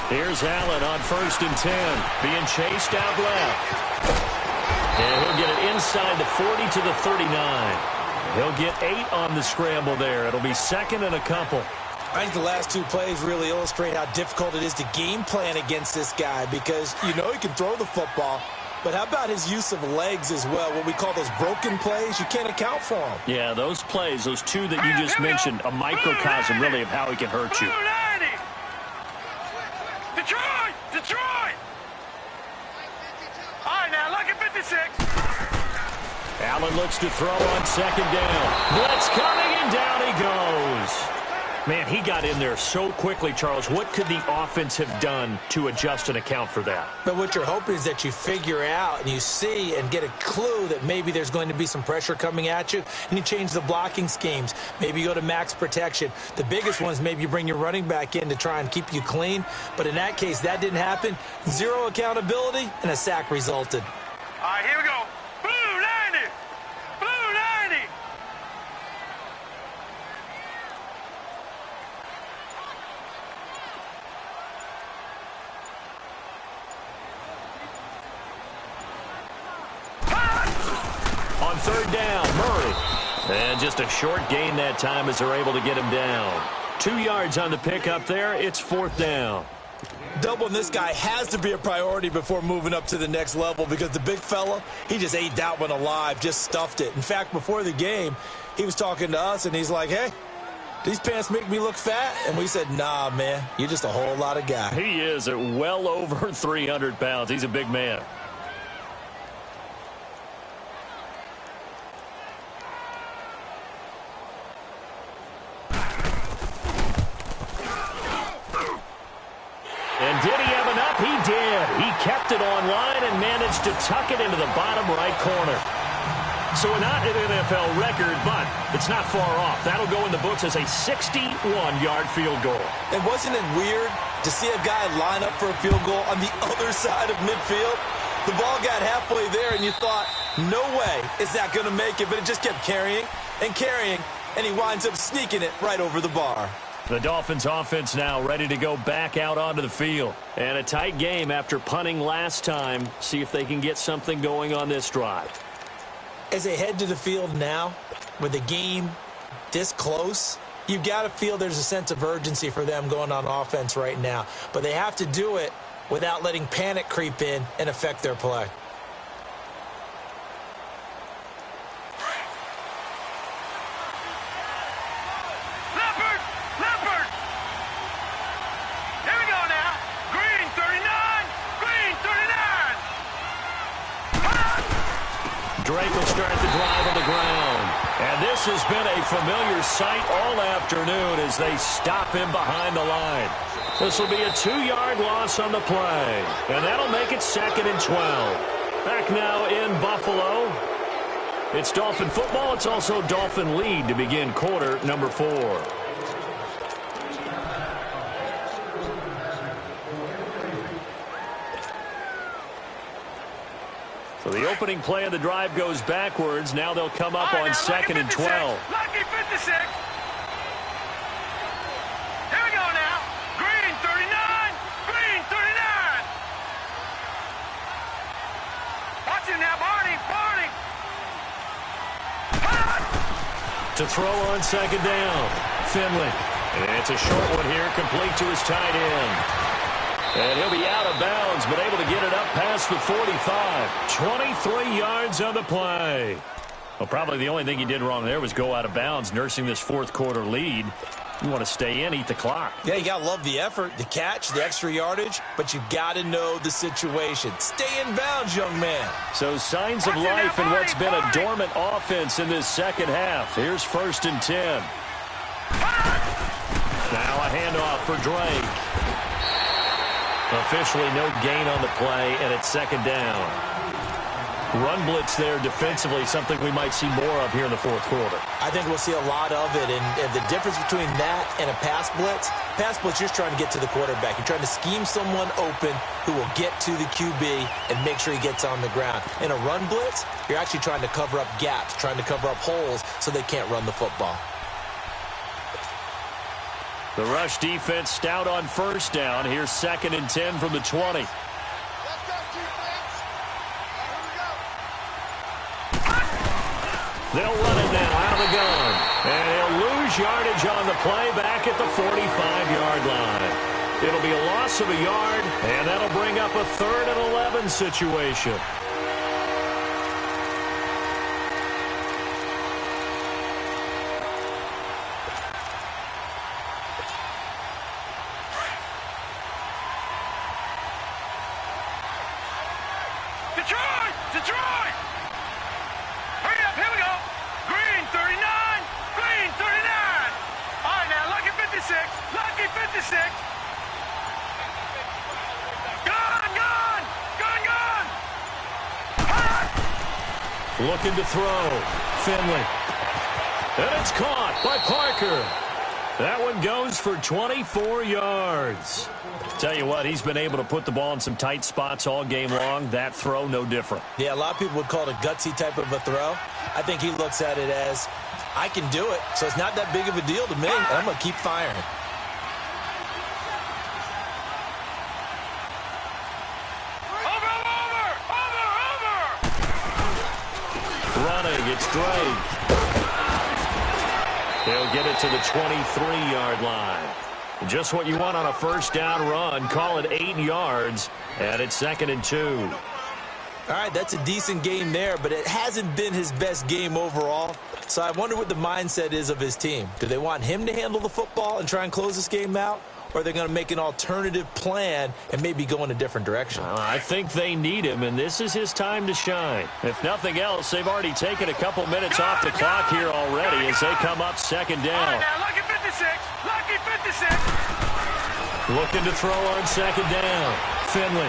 Here's Allen on 1st and 10, being chased out left. And he'll get it inside the 40 to the 39. He'll get 8 on the scramble there. It'll be second and a couple. I think the last 2 plays really illustrate how difficult it is to game plan against this guy because you know he can throw the football, but how about his use of legs as well? What we call those broken plays, you can't account for them. Yeah, those plays, those 2 that you just mentioned, a microcosm really of how he can hurt you. Detroit! Detroit! All right, now, look at 56. Allen looks to throw on 2nd down. Blitz coming, and down he goes. Man, he got in there so quickly, Charles. What could the offense have done to adjust and account for that? But what you're hoping is that you figure out and you see and get a clue that maybe there's going to be some pressure coming at you, and you change the blocking schemes. Maybe you go to max protection. The biggest one is maybe you bring your running back in to try and keep you clean. But in that case, that didn't happen. 0 accountability, and a sack resulted. All right, here we go. Blue 90! Blue 90! On 3rd down, Murray. And just a short gain that time as they're able to get him down. 2 yards on the pickup there. It's 4th down. Doubling this guy has to be a priority before moving up to the next level because the big fella, he just ate that one alive, just stuffed it. In fact, before the game, he was talking to us, and he's like, hey, these pants make me look fat? And we said, nah, man, you're just a whole lot of guy. He is at well over 300 pounds. He's a big man. And did he have enough? He did. He kept it on line and managed to tuck it into the bottom right corner. So not an NFL record, but it's not far off. That'll go in the books as a 61-yard field goal. And wasn't it weird to see a guy line up for a field goal on the other side of midfield? The ball got halfway there, and you thought, no way is that going to make it, but it just kept carrying and carrying, and he winds up sneaking it right over the bar. The Dolphins offense now ready to go back out onto the field. And a tight game after punting last time. See if they can get something going on this drive. As they head to the field now, with the game this close, you've got to feel there's a sense of urgency for them going on offense right now. But they have to do it without letting panic creep in and affect their play. Drake will start the drive on the ground. And this has been a familiar sight all afternoon as they stop him behind the line. This will be a 2-yard loss on the play. And that'll make it 2nd and 12. Back now in Buffalo. It's Dolphin football. It's also Dolphin lead to begin quarter number 4. So the opening play of the drive goes backwards. Now they'll come up on 2nd and 12. Lucky 56. Here we go now. Green 39. Green 39. Watch him now, Barney. Barney. To throw on 2nd down. Finley. And it's a short one here, complete to his tight end. And he'll be out of bounds, but able to get it up past the 45. 23 yards on the play. Well, probably the only thing he did wrong there was go out of bounds, nursing this 4th quarter lead. You want to stay in, eat the clock. Yeah, you got to love the effort, the catch, the extra yardage, but you got to know the situation. Stay in bounds, young man. So signs of life in what's been a dormant offense in this second half. Here's 1st and 10. for Drake. Officially no gain on the play, and it's second down. Run blitz there defensively, something we might see more of here in the fourth quarter. I think we'll see a lot of it, and the difference between that and a pass blitz, you're just trying to get to the quarterback. You're trying to scheme someone open who will get to the QB and make sure he gets on the ground. In a run blitz, you're actually trying to cover up gaps, trying to cover up holes so they can't run the football. The rush defense stout on first down. Here's 2nd and 10 from the 20. They'll run it now out of the gun. And he'll lose yardage on the play back at the 45-yard line. It'll be a loss of a yard, and that'll bring up a 3rd and 11 situation. Detroit! Detroit! Hurry up, here we go. Green 39, green 39. All right, now, lucky 56, lucky 56. Gun, gun, gun, gun. Looking to throw. Finley. And it's caught by Parker. That one goes for 24 yards. Tell you what, he's been able to put the ball in some tight spots all game long. That throw, no different. Yeah, a lot of people would call it a gutsy type of a throw. I think he looks at it as, I can do it, so it's not that big of a deal to me, and I'm going to keep firing. Over! Running, it's Drake. They'll get it to the 23-yard line. Just what you want on a first down run. Call it 8 yards, and it's 2nd and 2. All right, that's a decent game there, but it hasn't been his best game overall. So I wonder what the mindset is of his team. Do they want him to handle the football and try and close this game out? Or are they going to make an alternative plan and maybe go in a different direction? I think they need him, and this is his time to shine. If nothing else, they've already taken a couple minutes off the clock here already as they come up 2nd down. All right, now, lucky 56, lucky 56. Looking to throw on 2nd down. Finley.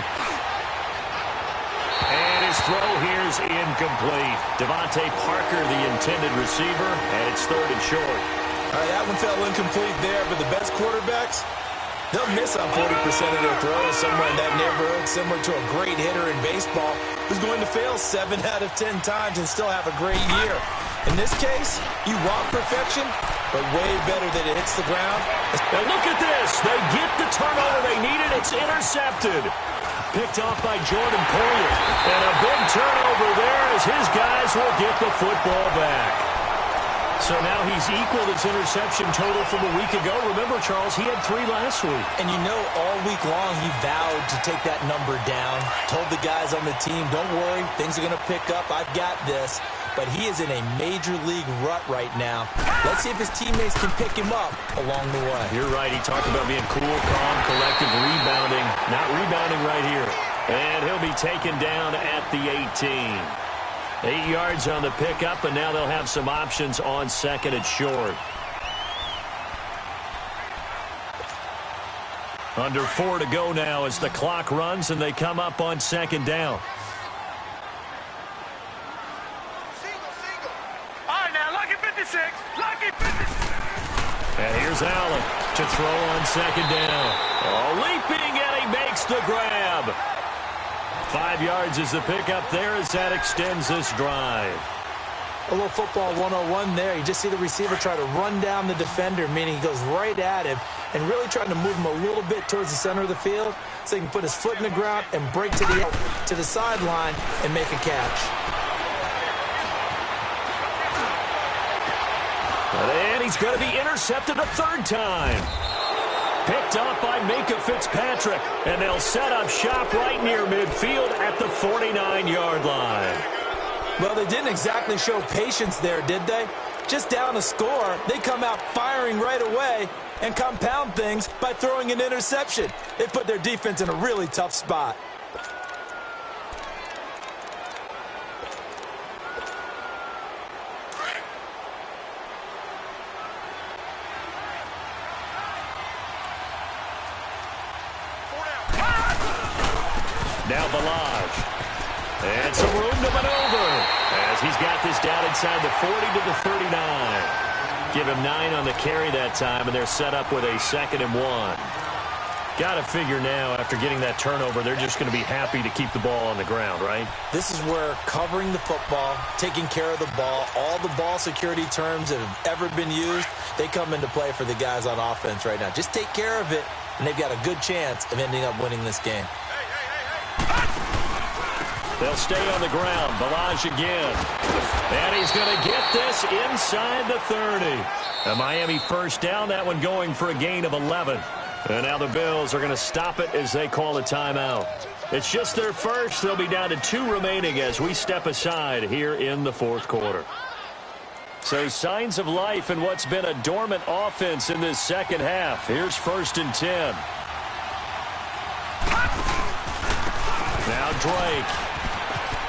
And his throw here's incomplete. Devontae Parker, the intended receiver, and it's 3rd and short. All right, that one fell incomplete there, but the best quarterbacks, they'll miss on 40% of their throws somewhere in that neighborhood, similar to a great hitter in baseball who's going to fail 7 out of 10 times and still have a great year. In this case, you want perfection, but way better that it hits the ground. And look at this. They get the turnover they needed. It's intercepted. Picked off by Jordan Poyer. And a big turnover there as his guys will get the football back. So now he's equaled his interception total from a week ago. Remember, Charles, he had 3 last week. And you know, all week long he vowed to take that number down. Told the guys on the team, don't worry, things are going to pick up. I've got this. But he is in a major league rut right now. Let's see if his teammates can pick him up along the way. You're right. He talked about being cool, calm, collective, rebounding. Not rebounding right here. And he'll be taken down at the 18. 8 yards on the pickup, and now they'll have some options on 2nd and short. Under 4 to go now as the clock runs, and they come up on 2nd down. All right, now, lucky 56, lucky 56. And here's Allen to throw on 2nd down. Oh, leaping, and he makes the grab. 5 yards is the pickup there as that extends this drive. A little football 101 there. You just see the receiver try to run down the defender, meaning he goes right at him and really trying to move him a little bit towards the center of the field so he can put his foot in the ground and break to the sideline and make a catch. And he's going to be intercepted a 3rd time. Picked up by Minkah Fitzpatrick, and they'll set up shop right near midfield at the 49-yard line. Well, they didn't exactly show patience there, did they? Just down a score, they come out firing right away and compound things by throwing an interception. They put their defense in a really tough spot. Now Balaj. And some room to maneuver as he's got this down inside the 40 to the 39. Give him 9 on the carry that time, and they're set up with a 2nd and 1. Got to figure now, after getting that turnover, they're just going to be happy to keep the ball on the ground, right? This is where covering the football, taking care of the ball, all the ball security terms that have ever been used, they come into play for the guys on offense right now. Just take care of it, and they've got a good chance of ending up winning this game. They'll stay on the ground. Balaj again. And he's going to get this inside the 30. A Miami first down, that one going for a gain of 11. And now the Bills are going to stop it as they call a timeout. It's just their first. They'll be down to 2 remaining as we step aside here in the 4th quarter. So signs of life in what's been a dormant offense in this second half. Here's 1st and 10. Now Drake.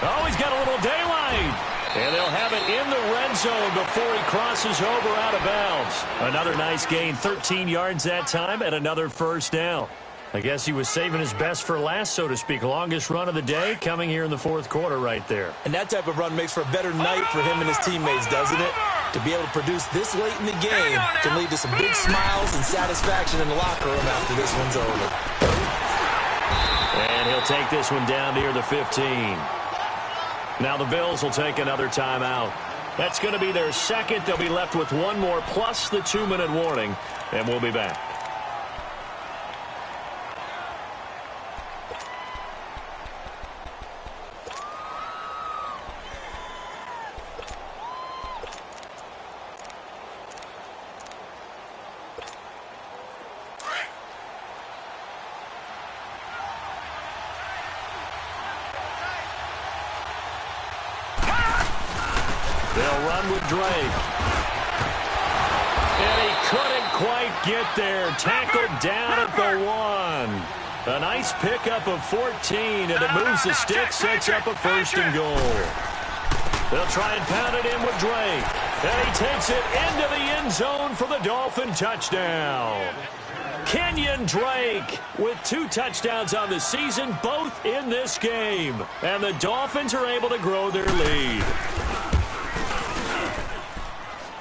Oh, he's got a little daylight. And they'll have it in the red zone before he crosses over out of bounds. Another nice gain, 13 yards that time, and another first down. I guess he was saving his best for last, so to speak. Longest run of the day coming here in the 4th quarter right there. And that type of run makes for a better night for him and his teammates, doesn't it? To be able to produce this late in the game can lead to some big smiles and satisfaction in the locker room after this one's over. And he'll take this one down near the 15. Now the Bills will take another timeout. That's going to be their second. They'll be left with one more plus the 2-minute warning, and we'll be back. They'll run with Drake. And he couldn't quite get there. Tackled down at the 1. A nice pickup of 14, and it moves the stick, sets up a 1st and goal. They'll try and pound it in with Drake. And he takes it into the end zone for the Dolphin touchdown. Kenyon Drake with 2 touchdowns on the season, both in this game. And the Dolphins are able to grow their lead.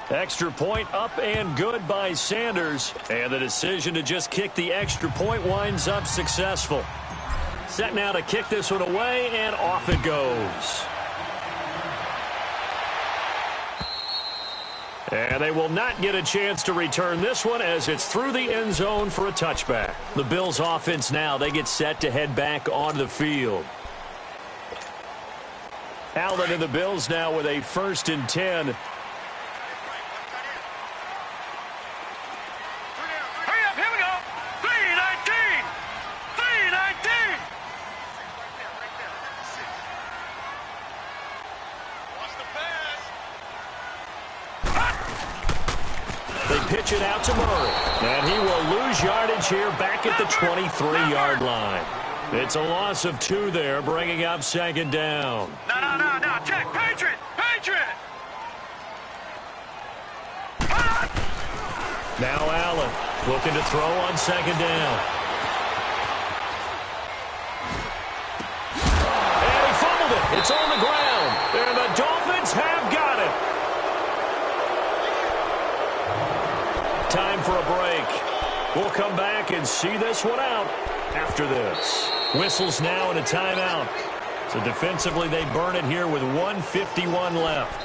Extra point up and good by Sanders. And the decision to just kick the extra point winds up successful. Set now to kick this one away, and off it goes. And they will not get a chance to return this one as it's through the end zone for a touchback. The Bills offense now, they get set to head back on the field. Allen and the Bills now with a 1st and 10. Pitch it out to Murray. And he will lose yardage here back at the 23-yard line. It's a loss of 2 there, bringing up 2nd down. No. Check. Patriot. Now Allen looking to throw on 2nd down. And he fumbled it. It's on the ground. And the Dolphins have got it. Time for a break. We'll come back and see this one out after this. Whistles now and a timeout. So defensively, they burn it here with 1:51 left.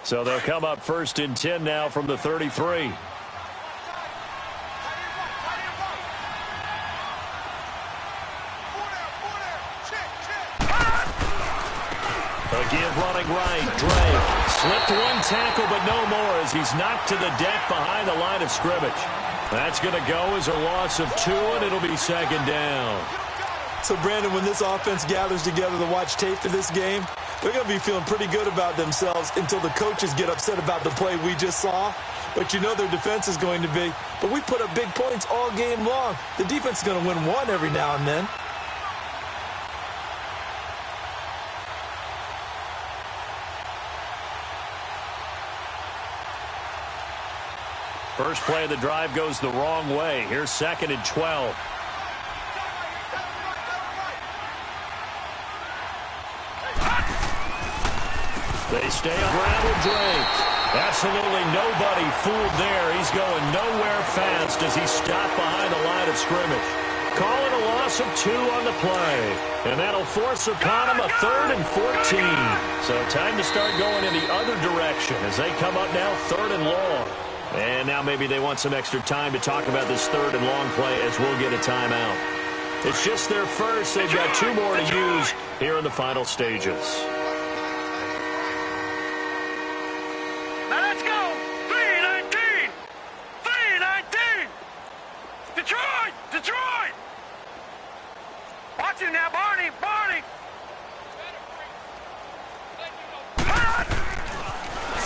So they'll come up 1st and 10 now from the 33. A give running right. Drake slipped 1 tackle, but no more as he's knocked to the deck behind the line of scrimmage. That's going to go as a loss of 2, and it'll be second down. So, Brandon, when this offense gathers together to watch tape for this game, they're going to be feeling pretty good about themselves until the coaches get upset about the play we just saw. But you know their defense is going to be. But we put up big points all game long. The defense is going to win one every now and then. First play of the drive goes the wrong way. Here's 2nd and 12. They stay on ground with Drake. Absolutely nobody fooled there. He's going nowhere fast as he's stopped behind the line of scrimmage. Call it a loss of 2 on the play. And that'll force upon him a 3rd and 14. So time to start going in the other direction as they come up now 3rd and long. And now maybe they want some extra time to talk about this 3rd and long play as we'll get a timeout. It's just their first. They've got 2 more to use here in the final stages. Now let's go. 3-19. 3-19. Detroit. Detroit. Watch him now, Barney. Barney.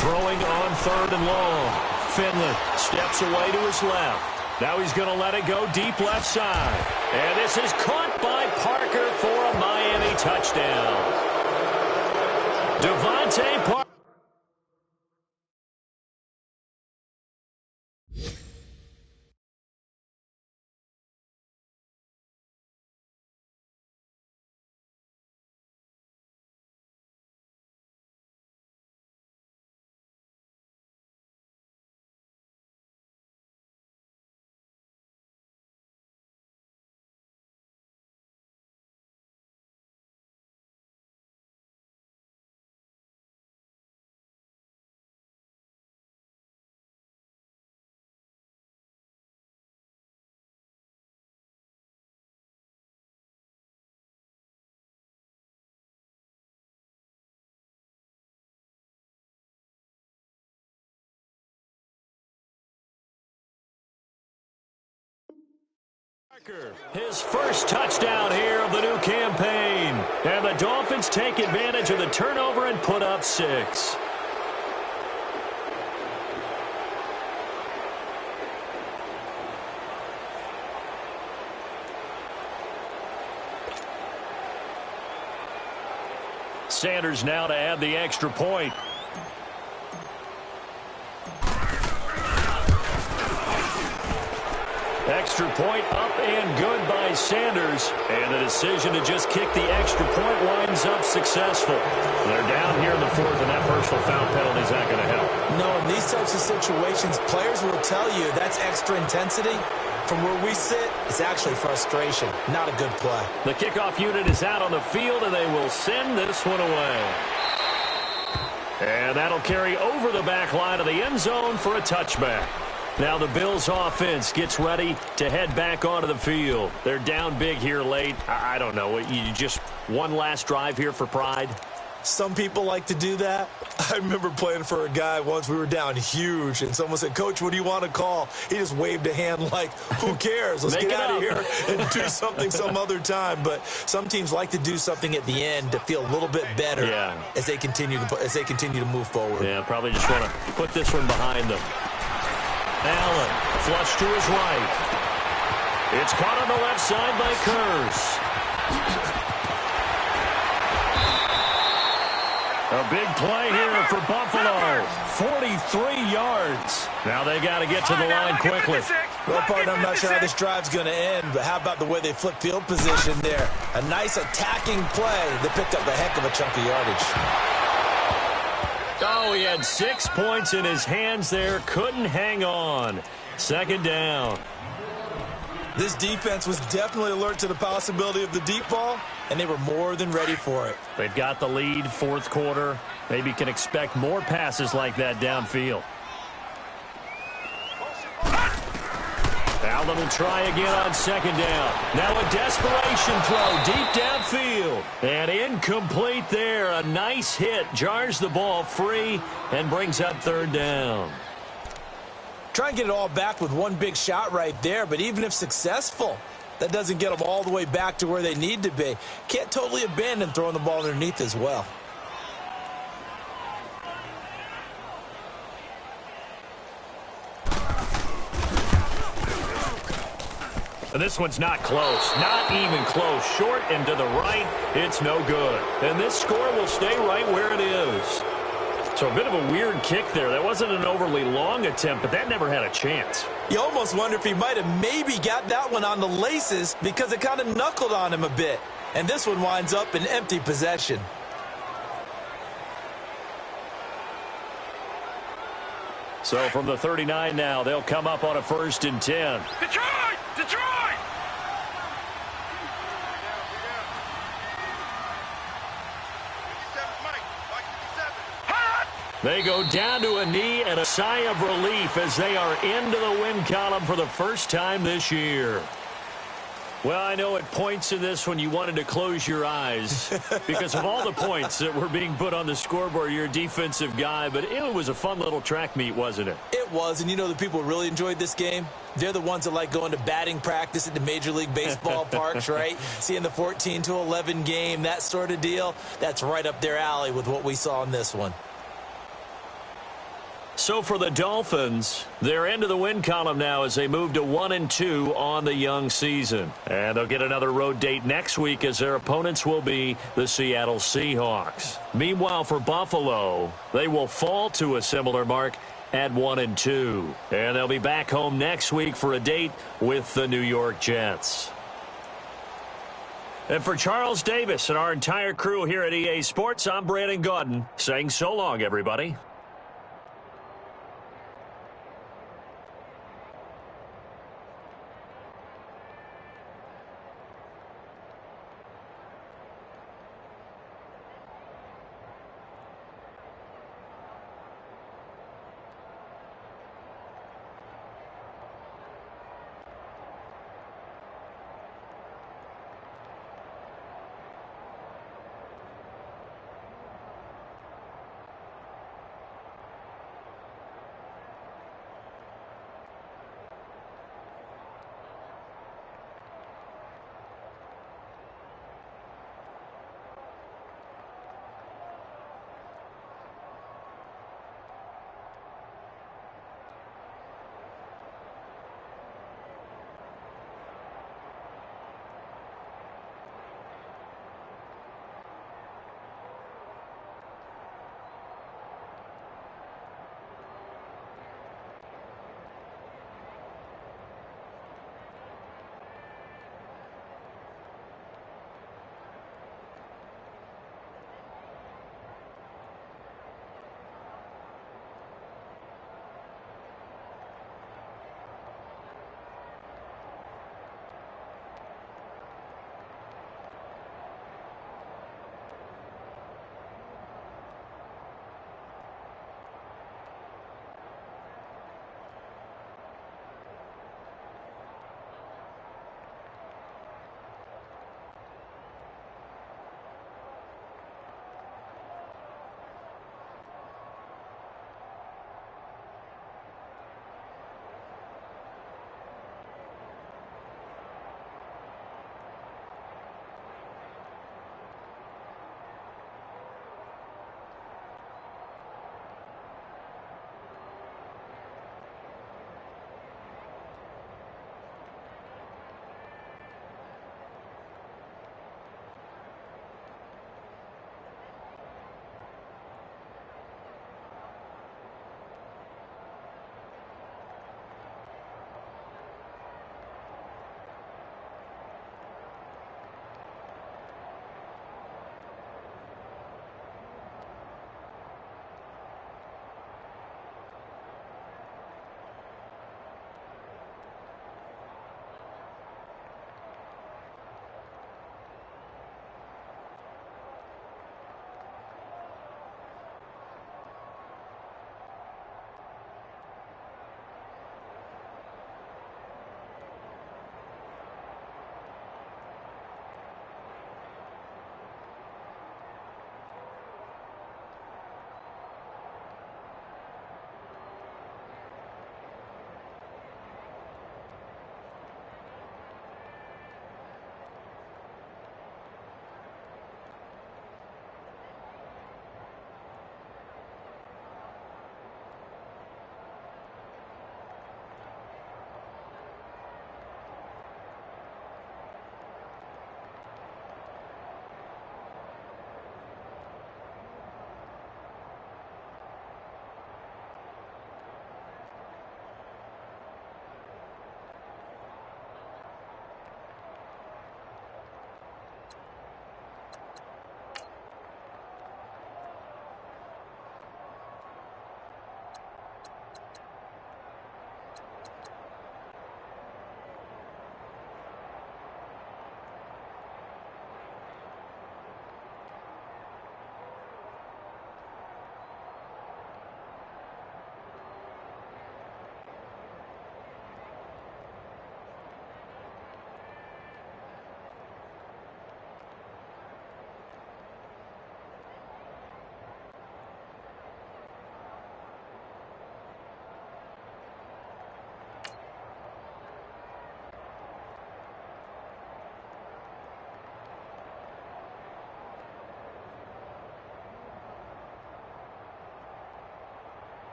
Throwing on 3rd and long. Finley steps away to his left. Now he's going to let it go deep left side. And this is caught by Parker for a Miami touchdown. Devontae Parker. His first touchdown here of the new campaign. And the Dolphins take advantage of the turnover and put up 6. Sanders now to add the extra point. Extra point up and good by Sanders. And the decision to just kick the extra point winds up successful. They're down here in the 4th, and that personal foul penalty is not going to help. No, in these types of situations, players will tell you that's extra intensity. From where we sit, it's actually frustration. Not a good play. The kickoff unit is out on the field, and they will send this one away. And that'll carry over the back line of the end zone for a touchback. Now the Bills offense gets ready to head back onto the field. They're down big here late. I don't know. You just one last drive here for pride? Some people like to do that. I remember playing for a guy once. We were down huge, and someone said, "Coach, what do you want to call?" He just waved a hand like, who cares? Let's get out of here and do something some other time. But some teams like to do something at the end to feel a little bit better as they continue to move forward. Yeah, probably just want to put this one behind them. Allen, flush to his right. It's caught on the left side by Kurz. A big play here for Buffalo. 43 yards. Now they got to get to the line quickly. Well, partner, I'm not sure how this drive's going to end, but how about the way they flip field position there? A nice attacking play that picked up a heck of a chunk of yardage. Oh, he had 6 points in his hands there. Couldn't hang on. Second down. This defense was definitely alert to the possibility of the deep ball, and they were more than ready for it. They've got the lead, 4th quarter. Maybe can expect more passes like that downfield. Allen will try again on second down. Now a desperation throw deep downfield. And incomplete there. A nice hit. Jars the ball free and brings up 3rd down. Try and get it all back with one big shot right there, but even if successful, that doesn't get them all the way back to where they need to be. Can't totally abandon throwing the ball underneath as well. And this one's not close. Not even close. Short and to the right. It's no good. And this score will stay right where it is. So a bit of a weird kick there. That wasn't an overly long attempt, but that never had a chance. You almost wonder if he might have maybe got that one on the laces because it kind of knuckled on him a bit. And this one winds up in empty possession. So from the 39 now, they'll come up on a 1st and 10. Detroit! Detroit! They go down to a knee and a sigh of relief as they are into the win column for the first time this year. Well, I know at points in this when you wanted to close your eyes because of all the points that were being put on the scoreboard. You're a defensive guy, but it was a fun little track meet, wasn't it? It was, and you know the people who really enjoyed this game? They're the ones that like going to batting practice at the Major League Baseball parks, right? Seeing the 14-11 game, that sort of deal. That's right up their alley with what we saw in this one. So for the Dolphins, they're into the win column now as they move to 1-2 on the young season. And they'll get another road date next week as their opponents will be the Seattle Seahawks. Meanwhile, for Buffalo, they will fall to a similar mark at 1-2. And they'll be back home next week for a date with the New York Jets. And for Charles Davis and our entire crew here at EA Sports, I'm Brandon Gaudin saying so long, everybody.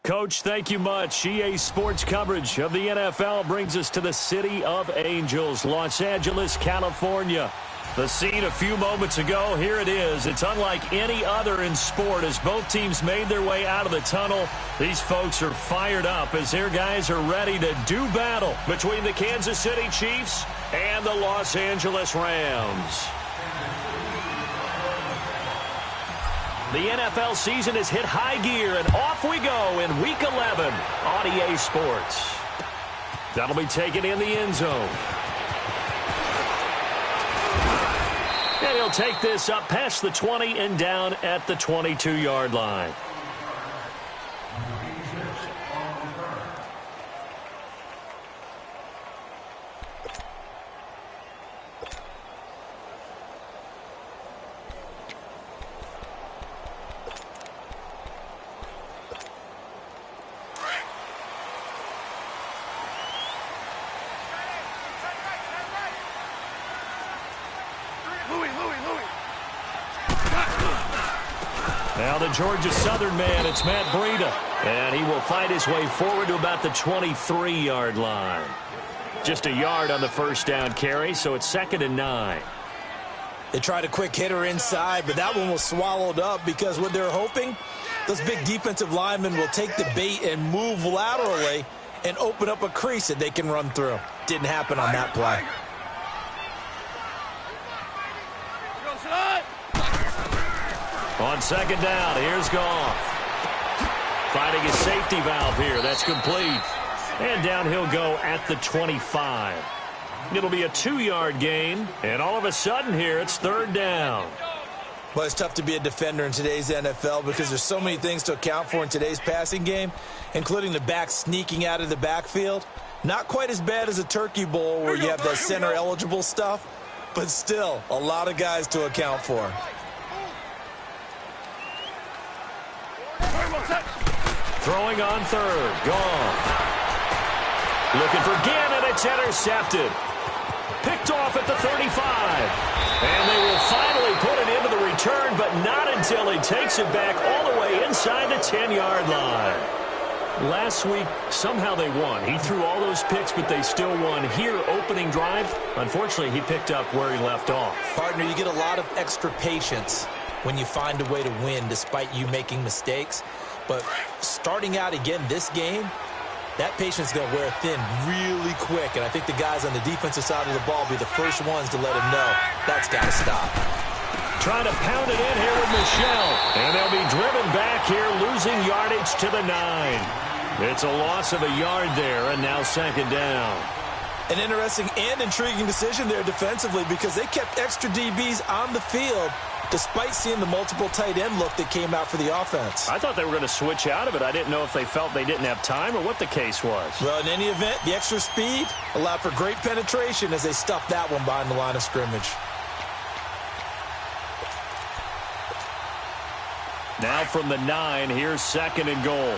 Coach, thank you much. EA Sports coverage of the NFL brings us to the City of Angels, Los Angeles, California. The scene a few moments ago, here it is. It's unlike any other in sport as both teams made their way out of the tunnel. These folks are fired up as their guys are ready to do battle between the Kansas City Chiefs and the Los Angeles Rams. The NFL season has hit high gear, and off we go in Week 11 on EA Sports. That'll be taken in the end zone. And he'll take this up past the 20 and down at the 22-yard line. Now the Georgia Southern man, it's Matt Breida. And he will fight his way forward to about the 23-yard line. Just a yard on the first down carry, so it's 2nd and 9. They tried a quick hitter inside, but that one was swallowed up because what they're hoping, those big defensive linemen will take the bait and move laterally and open up a crease that they can run through. Didn't happen on that play. On 2nd down, here's Goff. Finding his safety valve here. That's complete. And down he'll go at the 25. It'll be a 2-yard gain. And all of a sudden here, it's 3rd down. Well, it's tough to be a defender in today's NFL because there's so many things to account for in today's passing game, including the back sneaking out of the backfield. Not quite as bad as a turkey bowl where you have the center-eligible stuff, but still a lot of guys to account for. Throwing on 3rd. Goff. Looking for Gannon. It's intercepted. Picked off at the 35. And they will finally put it into the return, but not until he takes it back all the way inside the 10-yard line. Last week, somehow they won. He threw all those picks, but they still won. Here, opening drive, unfortunately, he picked up where he left off. Partner, you get a lot of extra patience when you find a way to win despite you making mistakes. But starting out again this game, that patience is going to wear thin really quick. And I think the guys on the defensive side of the ball will be the first ones to let him know that's got to stop. Trying to pound it in here with Michelle. And they'll be driven back here, losing yardage to the 9. It's a loss of a yard there, and now 2nd down. An interesting and intriguing decision there defensively because they kept extra DBs on the field despite seeing the multiple tight end look that came out for the offense. I thought they were going to switch out of it. I didn't know if they felt they didn't have time or what the case was. Well, in any event, the extra speed allowed for great penetration as they stuffed that one behind the line of scrimmage. Now from the 9, here's 2nd and goal.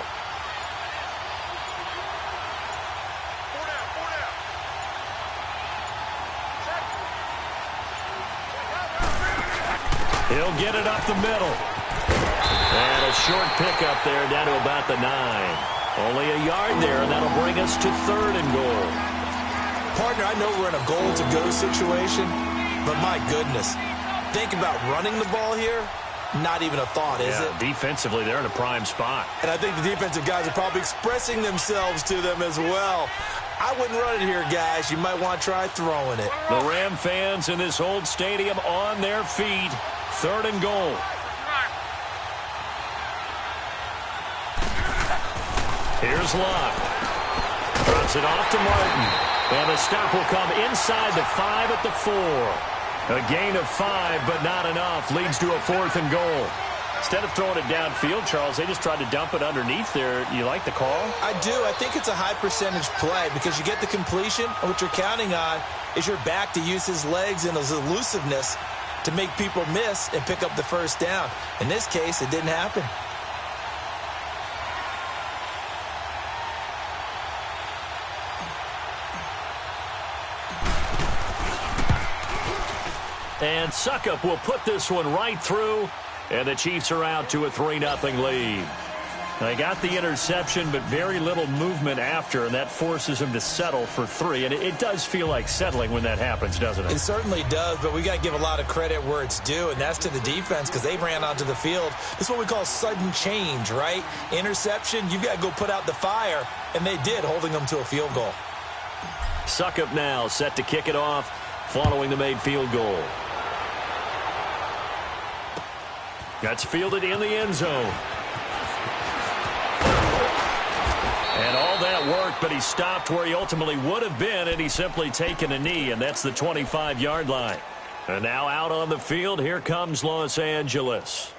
He'll get it up the middle. And a short pickup there down to about the 9. Only a yard there, and that'll bring us to 3rd and goal. Partner, I know we're in a goal-to-go situation, but my goodness, think about running the ball here. Not even a thought, is it? Defensively, they're in a prime spot. And I think the defensive guys are probably expressing themselves to them as well. I wouldn't run it here, guys. You might want to try throwing it. The Ram fans in this old stadium on their feet. 3rd and goal. Here's Locke. Drops it off to Martin. And the stop will come inside the 5 at the 4. A gain of 5, but not enough. Leads to a 4th and goal. Instead of throwing it downfield, Charles, they just tried to dump it underneath there. You like the call? I do. I think it's a high percentage play because you get the completion, and what you're counting on is your back to use his legs and his elusiveness to make people miss and pick up the first down. In this case, it didn't happen. And Suckup will put this one right through, and the Chiefs are out to a 3-0 lead. They got the interception, but very little movement after, and that forces him to settle for 3. And it does feel like settling when that happens, doesn't it? It certainly does, but we got to give a lot of credit where it's due, and that's to the defense because they ran onto the field. This is what we call sudden change, right? Interception, you've got to go put out the fire, and they did, holding them to a field goal. Suckup now set to kick it off following the made field goal. That's fielded in the end zone. And all that worked, but he stopped where he ultimately would have been, and he's simply taken a knee, and that's the 25-yard line. And now out on the field, here comes Los Angeles.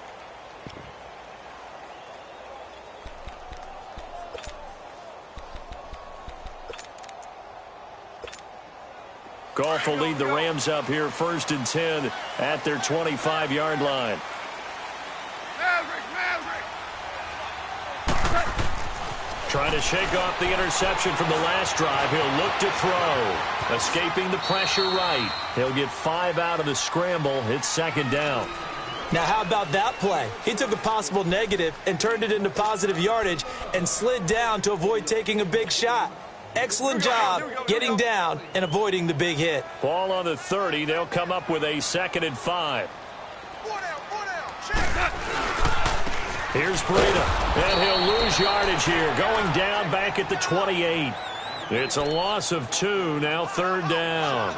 Goff will lead the Rams up here 1st and 10 at their 25-yard line. Trying to shake off the interception from the last drive. He'll look to throw. Escaping the pressure right. He'll get 5 out of the scramble. It's 2nd down. Now, how about that play? He took a possible negative and turned it into positive yardage and slid down to avoid taking a big shot. Excellent job getting down and avoiding the big hit. Ball on the 30. They'll come up with a 2nd and 5. Here's Breida, and he'll lose yardage here, going down back at the 28. It's a loss of 2, now 3rd down.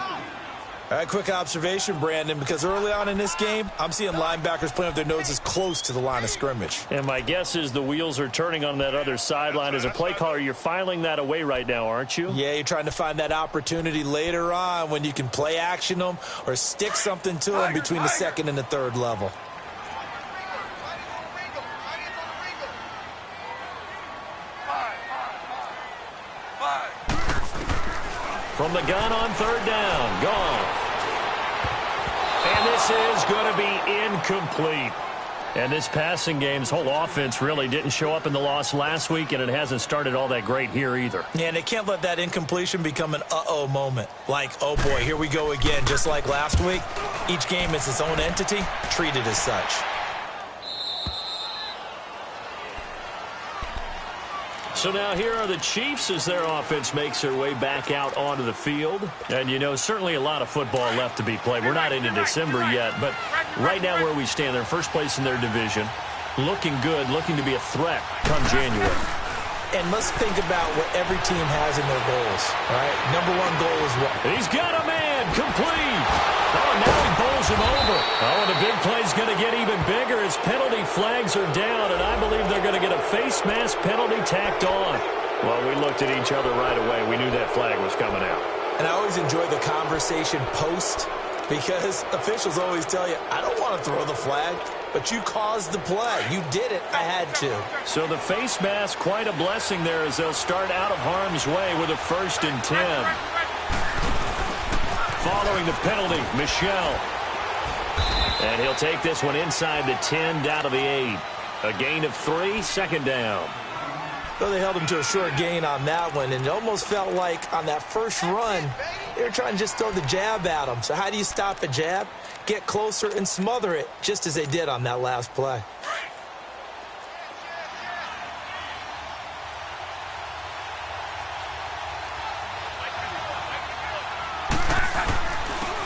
All right, quick observation, Brandon, because early on in this game, I'm seeing linebackers playing with their noses close to the line of scrimmage. And my guess is the wheels are turning on that other sideline. As a play caller, you're filing that away right now, aren't you? Yeah, you're trying to find that opportunity later on when you can play action them or stick something to them between the 2nd and the 3rd level. From the gun on 3rd down, Goff. And this is going to be incomplete. And this passing game's whole offense really didn't show up in the loss last week, and it hasn't started all that great here either. Yeah, and they can't let that incompletion become an uh-oh moment. Like, oh boy, here we go again, just like last week. Each game is its own entity, treated as such. So now here are the Chiefs as their offense makes their way back out onto the field. And, you know, certainly a lot of football left to be played. We're not into December yet, but right now where we stand, they're in first place in their division. Looking good, looking to be a threat come January. And let's think about what every team has in their goals, all right? Number 1 goal is what? He's got a man, complete. Oh, now he bowls him over. Oh, and the big play's going to get even bigger as penalty flags are down, and I believe they're going to get a face mask penalty tacked on. Well, we looked at each other right away. We knew that flag was coming out. And I always enjoy the conversation post because officials always tell you, I don't want to throw the flag, but you caused the play. You did it. I had to. So the face mask, quite a blessing there as they'll start out of harm's way with a 1st and 10. Following the penalty, Michel. And he'll take this one inside the 10 down to the 8. A gain of 3, 2nd down. So they held him to a short gain on that one, and it almost felt like on that first run, they were trying to just throw the jab at him. So how do you stop a jab? Get closer and smother it, just as they did on that last play.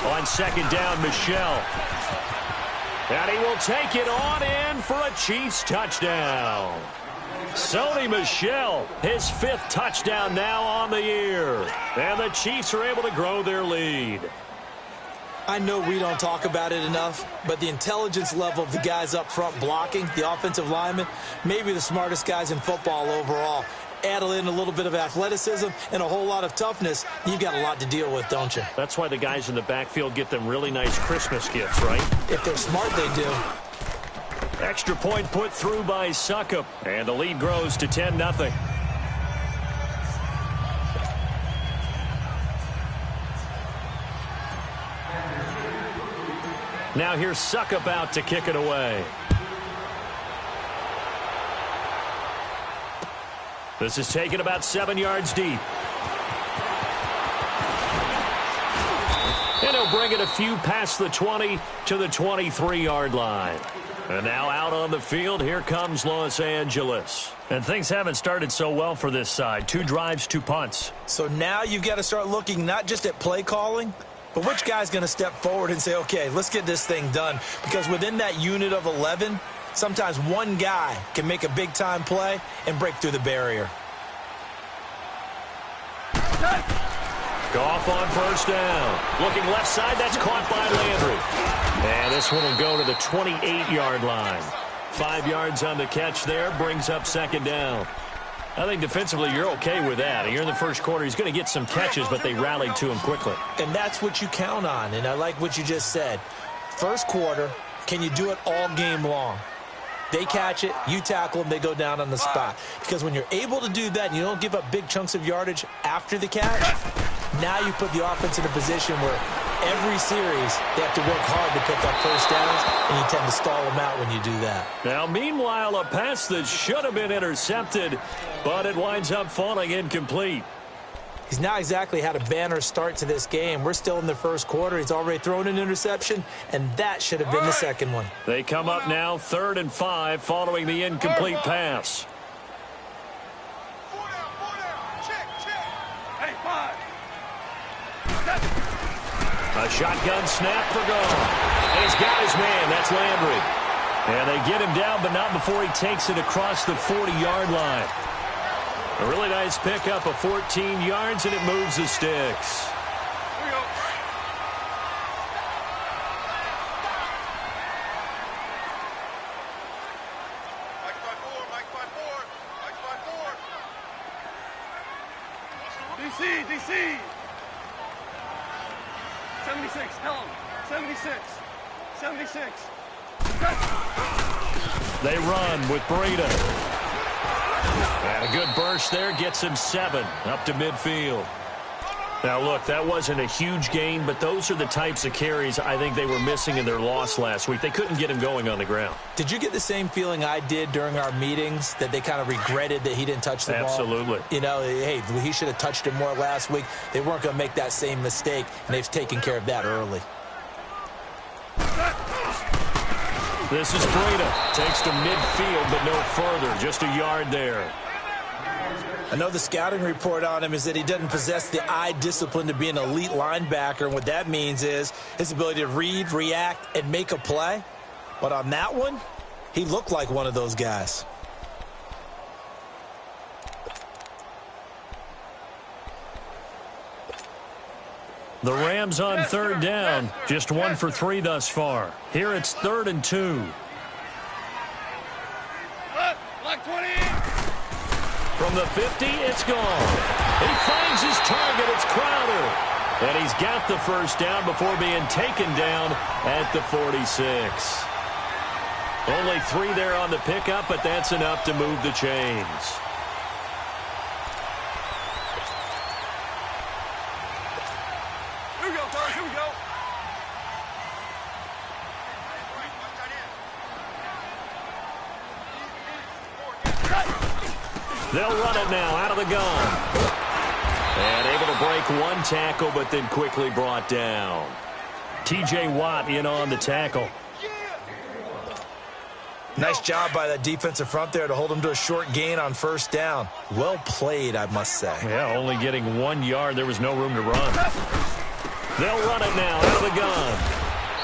On 2nd down, Michel. And he will take it on in for a Chiefs touchdown. Sony Michel, his 5th touchdown now on the year. And the Chiefs are able to grow their lead. I know we don't talk about it enough, but the intelligence level of the guys up front blocking, the offensive linemen, maybe the smartest guys in football overall. Add in a little bit of athleticism and a whole lot of toughness, you've got a lot to deal with, don't you? That's why the guys in the backfield get them really nice Christmas gifts, right? If they're smart, they do. Extra point put through by Suckup, and the lead grows to 10-0. Now here's Suckup out to kick it away. This is taken about 7 yards deep. And he'll bring it a few past the 20 to the 23-yard line. And now out on the field, here comes Los Angeles. And things haven't started so well for this side. 2 drives, 2 punts. So now you've got to start looking not just at play calling, but which guy's going to step forward and say, okay, let's get this thing done. Because within that unit of 11, sometimes one guy can make a big-time play and break through the barrier. Goff on first down. Looking left side, that's caught by Landry. And this one will go to the 28-yard line. 5 yards on the catch there, brings up second down. I think defensively you're okay with that. You're in the first quarter. He's going to get some catches, but they rallied to him quickly. And that's what you count on, and I like what you just said. First quarter, can you do it all game long? They catch it, you tackle them, they go down on the spot. Because when you're able to do that and you don't give up big chunks of yardage after the catch, now you put the offense in a position where every series they have to work hard to pick up first downs, and you tend to stall them out when you do that. Now, meanwhile, a pass that should have been intercepted, but it winds up falling incomplete. He's not exactly had a banner start to this game. We're still in the first quarter. He's already thrown an interception, and that should have been the second one. They come up now 3rd and 5 following the incomplete pass. 4 down. Check. Hey, 5. A shotgun snap for goal. And he's got his man. That's Landry. And they get him down, but not before he takes it across the 40-yard line. A really nice pickup of 14 yards, and it moves the sticks. Here we go. Mike by 4. Mike by 4. Mike by 4. DC. 76. Tell him. 76. They run with Breida. And a good burst there gets him 7 up to midfield. Now, look, that wasn't a huge gain, but those are the types of carries I think they were missing in their loss last week. They couldn't get him going on the ground. Did you get the same feeling I did during our meetings, that they kind of regretted that he didn't touch the ball? Absolutely. You know, hey, he should have touched it more last week. They weren't going to make that same mistake, and they've taken care of that early. This is Breida. Takes to midfield, but no further. Just a yard there. I know the scouting report on him is that he doesn't possess the eye discipline to be an elite linebacker, and what that means is his ability to read, react, and make a play. But on that one, he looked like one of those guys. The Rams on 3rd down. Just 1 for 3 thus far. Here it's 3rd and 2. Like 20. From the 50, it's gone. He finds his target. It's Crowder. And he's got the first down before being taken down at the 46. Only 3 there on the pickup, but that's enough to move the chains. Here we go, fellas. Here we go. They'll run it now out of the gun. And able to break 1 tackle, but then quickly brought down. T.J. Watt in on the tackle. Nice job by that defensive front there to hold him to a short gain on first down. Well played, I must say. Yeah, only getting 1 yard. There was no room to run. They'll run it now out of the gun.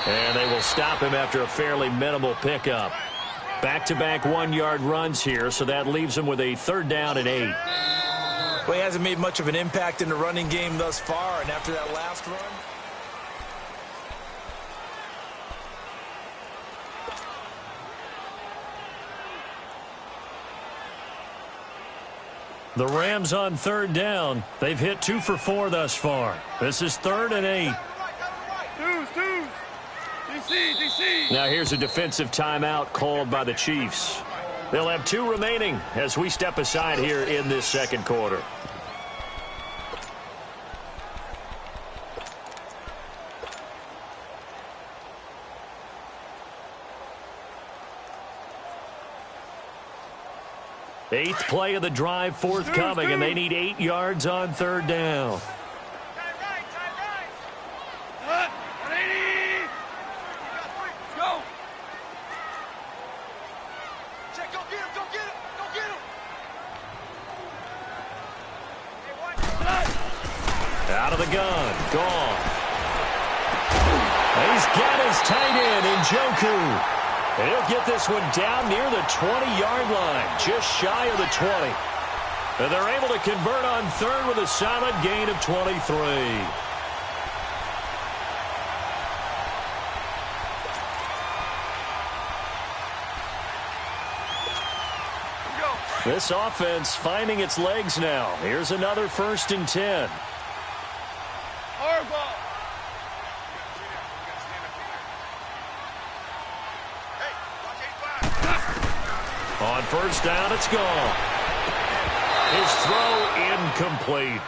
And they will stop him after a fairly minimal pickup. Back-to-back 1-yard runs here, so that leaves him with a 3rd down and 8. Well, he hasn't made much of an impact in the running game thus far, and after that last run... The Rams on 3rd down. They've hit 2 for 4 thus far. This is 3rd and 8. Deuce. DC. Now here's a defensive timeout called by the Chiefs. They'll have 2 remaining as we step aside here in this second quarter. Eighth play of the drive forthcoming, and they need 8 yards on 3rd down. Out of the gun. Goff. He's got his tight end in Njoku. And he'll get this one down near the 20-yard line, just shy of the 20. And they're able to convert on third with a solid gain of 23. This offense finding its legs now. Here's another 1st and 10. Hard ball. On 1st down, it's gone. His throw incomplete.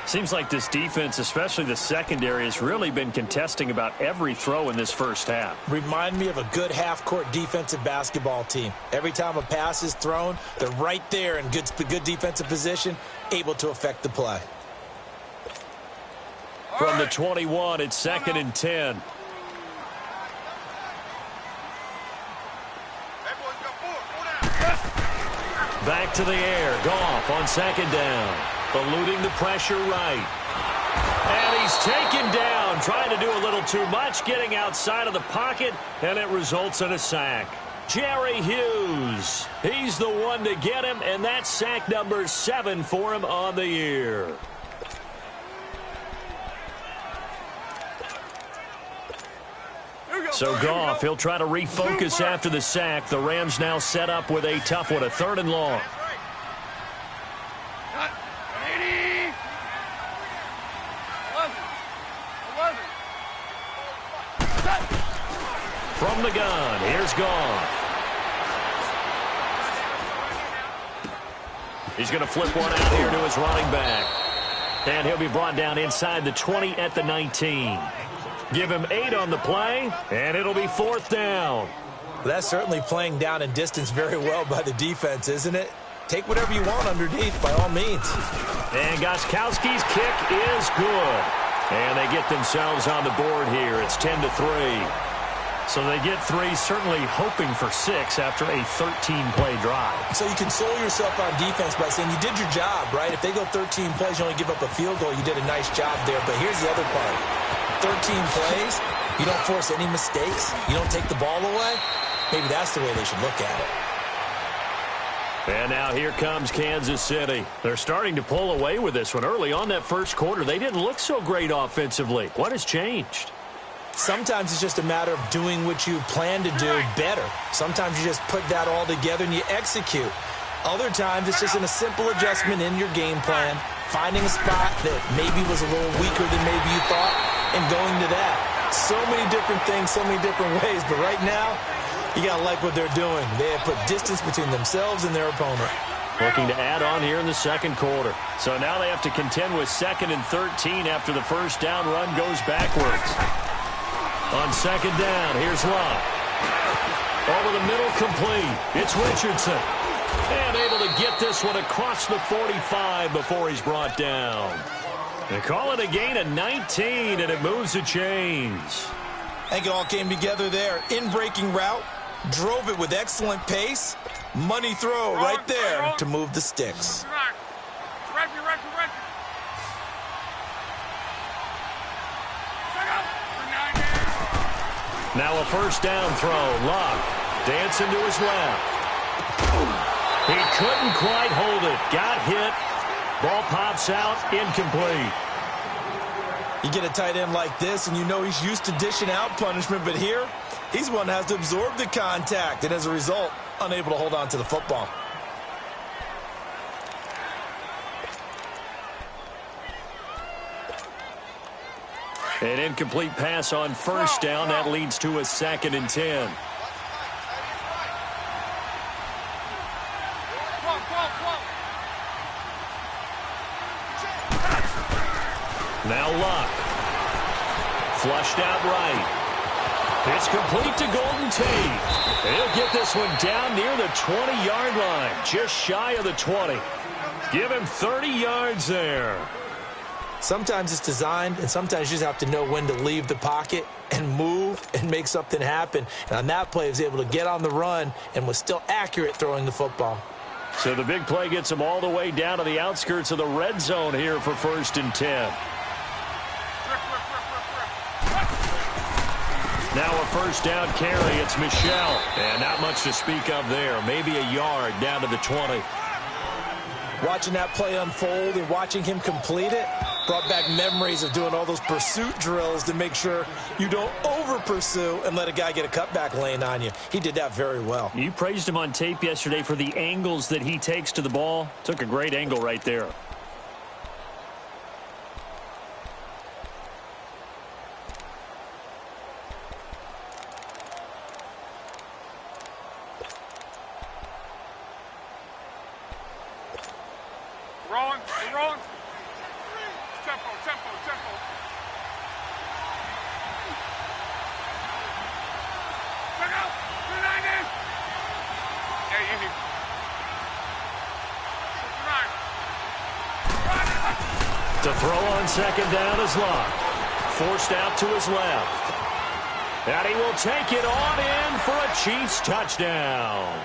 Seems like this defense, especially the secondary, has really been contesting about every throw in this first half. Remind me of a good half-court defensive basketball team. Every time a pass is thrown, they're right there in good defensive position, able to affect the play. From the 21, it's 2nd and 10. Back to the air. Goff on 2nd down. Eluding the pressure right. And he's taken down. Trying to do a little too much. Getting outside of the pocket. And it results in a sack. Jerry Hughes. He's the one to get him. And that's sack number 7 for him on the year. So Goff, he'll try to refocus after the sack. The Rams now set up with a tough one, a 3rd and long. From the gun, here's Goff. He's going to flip one out here to his running back. And he'll be brought down inside the 20 at the 19. Give him 8 on the play, and it'll be 4th down. That's certainly playing down and distance very well by the defense, isn't it? Take whatever you want underneath, by all means. And Gostkowski's kick is good. And they get themselves on the board here. It's 10-3. So they get 3, certainly hoping for 6 after a 13-play drive. So you console yourself on defense by saying you did your job, right? If they go 13 plays, you only give up a field goal, you did a nice job there. But here's the other part. 13 plays, you don't force any mistakes, you don't take the ball away, maybe that's the way they should look at it. And now here comes Kansas City. They're starting to pull away with this one. Early on that first quarter, they didn't look so great offensively. What has changed? Sometimes it's just a matter of doing what you plan to do better. Sometimes you just put that all together and you execute. Other times it's just in a simple adjustment in your game plan, finding a spot that maybe was a little weaker than maybe you thought, and going to that. So many different things, so many different ways. But right now, you got to like what they're doing. They have put distance between themselves and their opponent. Looking to add on here in the second quarter. So now they have to contend with 2nd and 13 after the first down run goes backwards. On 2nd down, here's Love. Over the middle, complete. It's Richardson. And able to get this one across the 45 before he's brought down. They call it a gain of 19, and it moves the chains. I think it all came together there. In-breaking route, drove it with excellent pace. Money throw right there to move the sticks. Now a 1st down throw. Luck dancing to his left. He couldn't quite hold it. Got hit. Ball pops out, incomplete. You get a tight end like this, and you know he's used to dishing out punishment, but here, he's one that has to absorb the contact, and as a result, unable to hold on to the football. An incomplete pass on 1st down. That leads to a 2nd and 10. Now Luck. Flushed out right. It's complete to Golden Tate. He'll get this one down near the 20-yard line, just shy of the 20. Give him 30 yards there. Sometimes it's designed, and sometimes you just have to know when to leave the pocket and move and make something happen. And on that play, he was able to get on the run and was still accurate throwing the football. So the big play gets him all the way down to the outskirts of the red zone here for 1st and 10. Now a first down carry. It's Michel. And not much to speak of there. Maybe a yard down to the 20. Watching that play unfold and watching him complete it brought back memories of doing all those pursuit drills to make sure you don't over-pursue and let a guy get a cutback lane on you. He did that very well. You praised him on tape yesterday for the angles that he takes to the ball. Took a great angle right there. Rolling. Tempo. Check out. 290. Hey, easy. 69. To throw on second down is Locke. Forced out to his left. And he will take it on in for a Chiefs touchdown.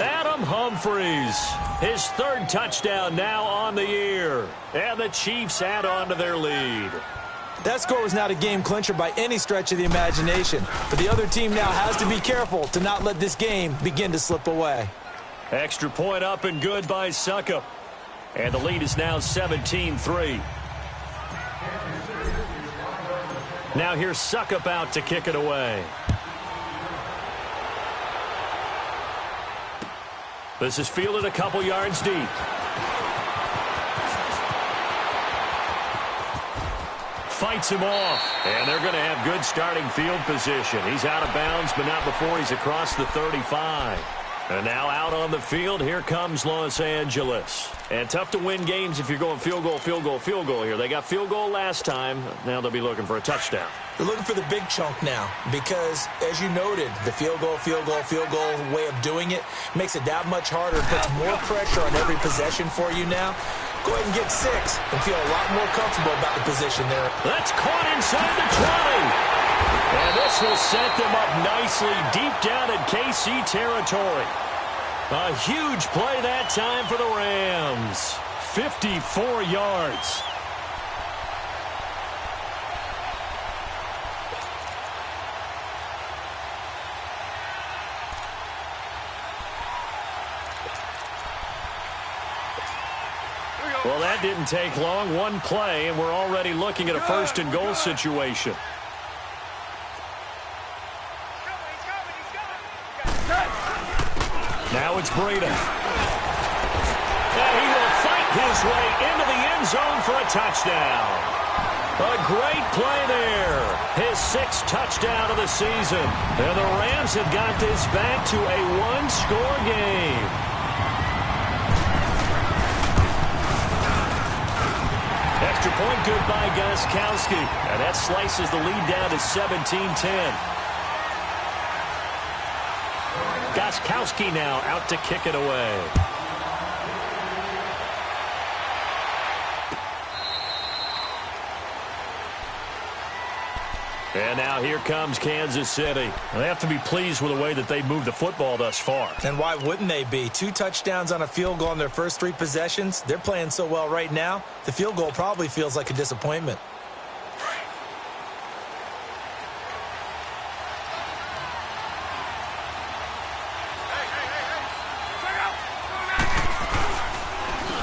Adam Humphries, his third touchdown now on the year. And the Chiefs add on to their lead. That score was not a game clincher by any stretch of the imagination. But the other team now has to be careful to not let this game begin to slip away. Extra point up and good by Suckup. And the lead is now 17-3. Now here's Suckup out to kick it away. This is fielded a couple yards deep. Fights him off. And they're going to have good starting field position. He's out of bounds, but not before he's across the 35. And now out on the field, here comes Los Angeles. And tough to win games if you're going field goal here. They got field goal last time. Now they'll be looking for a touchdown. They're looking for the big chunk now because, as you noted, the field goal way of doing it makes it that much harder. It puts more pressure on every possession for you now. Go ahead and get 6 and feel a lot more comfortable about the position there. That's caught inside the 20. And this will set them up nicely deep down in KC territory. A huge play that time for the Rams. 54 yards. Well, that didn't take long. One play, and we're already looking at a first and goal situation. Now it's Breida. And he will fight his way into the end zone for a touchdown. A great play there. His 6th touchdown of the season. And the Rams have got this back to a one-score game. Extra point good by Gostkowski. And that slices the lead down to 17-10. Gostkowski now out to kick it away. And now here comes Kansas City. They have to be pleased with the way that they've moved the football thus far. And why wouldn't they be? 2 touchdowns on a field goal in their first 3 possessions. They're playing so well right now, the field goal probably feels like a disappointment.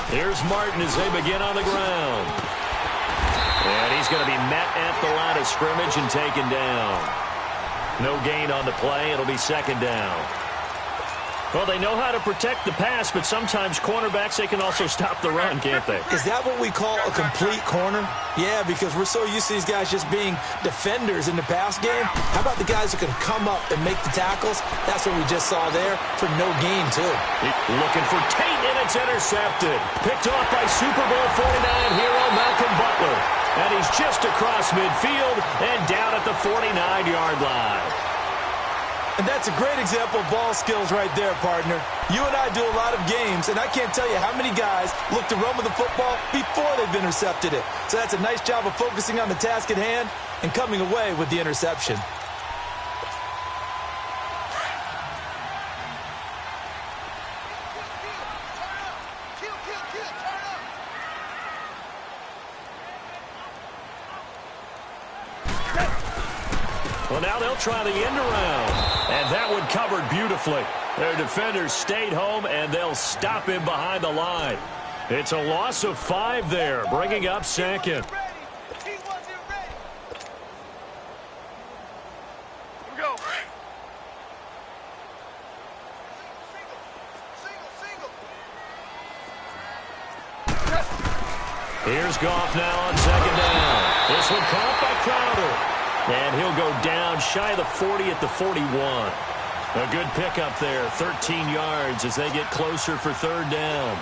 Here's Martin as they begin on the ground. And he's going to be met at the line of scrimmage and taken down. No gain on the play. It'll be second down. Well, they know how to protect the pass, but sometimes cornerbacks, they can also stop the run, can't they? Is that what we call a complete corner? Yeah, because we're so used to these guys just being defenders in the pass game. How about the guys who can come up and make the tackles? That's what we just saw there for no gain, too. Looking for Tate, and it's intercepted. Picked off by Super Bowl 49 hero Malcolm Butler. And he's just across midfield and down at the 49-yard line. And that's a great example of ball skills right there, partner. You and I do a lot of games, and I can't tell you how many guys look to run with the football before they've intercepted it. So that's a nice job of focusing on the task at hand and coming away with the interception. Well, now they'll try the end around. And that one covered beautifully. Their defenders stayed home, and they'll stop him behind the line. It's a loss of 5 there, bringing up second. He wasn't ready. Here we go. Single. Here's Goff now on second down. This one caught by Crowder. And he'll go down shy of the 40 at the 41. A good pickup there, 13 yards as they get closer for third down.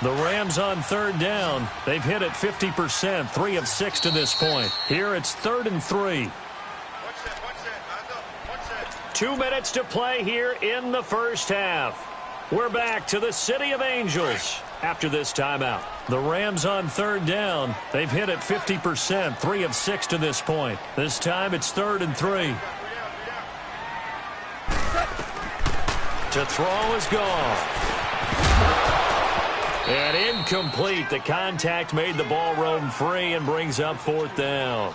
The Rams on third down. They've hit it 50%, 3 of 6 to this point. Here it's 3rd and 3. 2 minutes to play here in the first half. We're back to the City of Angels after this timeout. The Rams on third down. They've hit it 50%, 3 of 6 to this point. This time it's 3rd and 3. To throw is Goff. And incomplete. The contact made the ball roam free and brings up 4th down.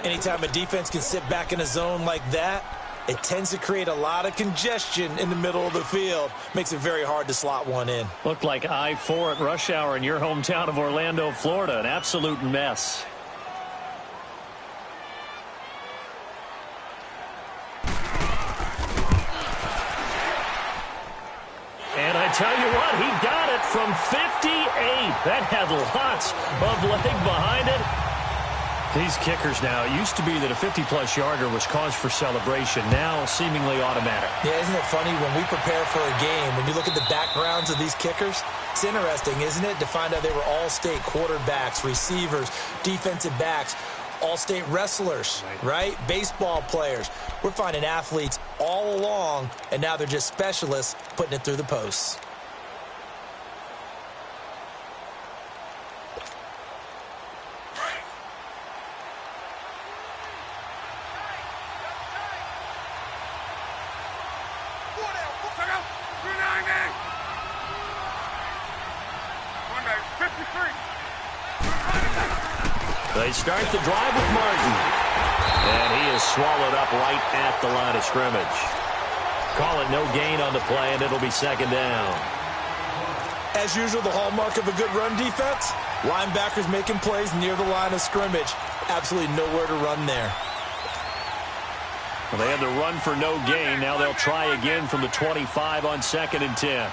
Anytime a defense can sit back in a zone like that, it tends to create a lot of congestion in the middle of the field. Makes it very hard to slot one in. Looked like I-4 at rush hour in your hometown of Orlando, Florida. An absolute mess. And I tell you what, he got it from 58. That had lots of leg behind it. These kickers now, it used to be that a 50-plus yarder was cause for celebration. Now seemingly automatic. Yeah, isn't it funny when we prepare for a game, when you look at the backgrounds of these kickers, it's interesting, isn't it, to find out they were all-state quarterbacks, receivers, defensive backs, all-state wrestlers, right? Baseball players. We're finding athletes all along, and now they're just specialists putting it through the posts. They start the drive with Martin. And he is swallowed up right at the line of scrimmage. Call it no gain on the play, and it'll be 2nd down. As usual, the hallmark of a good run defense, linebackers making plays near the line of scrimmage. Absolutely nowhere to run there. Well, they had to run for no gain. Now they'll try again from the 25 on 2nd and 10.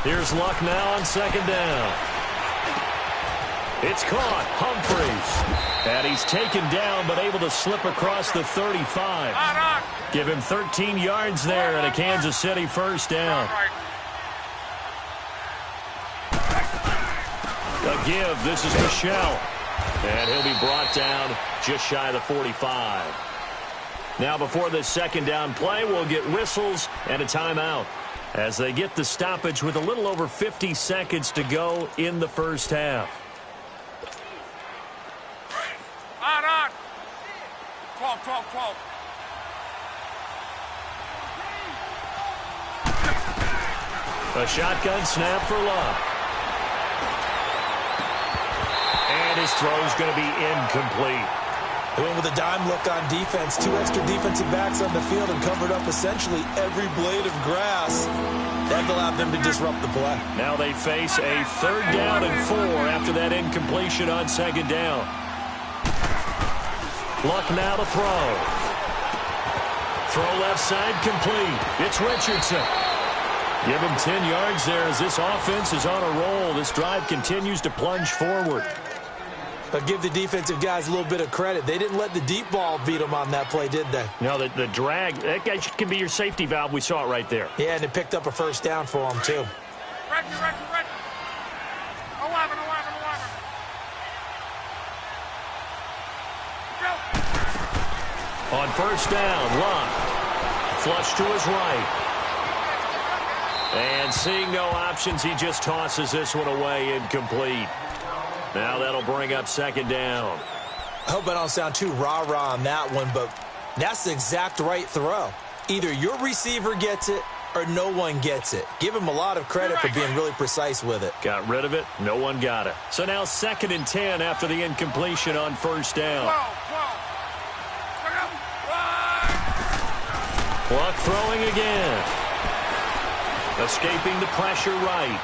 Here's Luck now on 2nd down. It's caught. Humphreys. And he's taken down, but able to slip across the 35. Give him 13 yards there and a Kansas City first down. A give. This is Michelle. And he'll be brought down just shy of the 45. Now before this 2nd down play, we'll get whistles and a timeout as they get the stoppage with a little over 50 seconds to go in the first half. On. 12. A shotgun snap for Luck. And his throw's going to be incomplete. They went with a dime look on defense. 2 extra defensive backs on the field and covered up essentially every blade of grass. That allowed them to disrupt the play. Now they face a 3rd down and 4 after that incompletion on 2nd down. Luck now to throw. Throw left side complete. It's Richardson. Give him 10 yards there as this offense is on a roll. This drive continues to plunge forward. But give the defensive guys a little bit of credit. They didn't let the deep ball beat them on that play, did they? No, the drag, that guy can be your safety valve. We saw it right there. Yeah, and it picked up a first down for them, too. Reggie. 11. On first down, Luck flush to his right. And seeing no options, he just tosses this one away incomplete. Now that'll bring up second down. I hope I don't sound too rah-rah on that one, but that's the exact right throw. Either your receiver gets it or no one gets it. Give him a lot of credit for being really precise with it. Got rid of it. No one got it. So now 2nd and 10 after the incompletion on first down. Clock throwing again. Escaping the pressure right.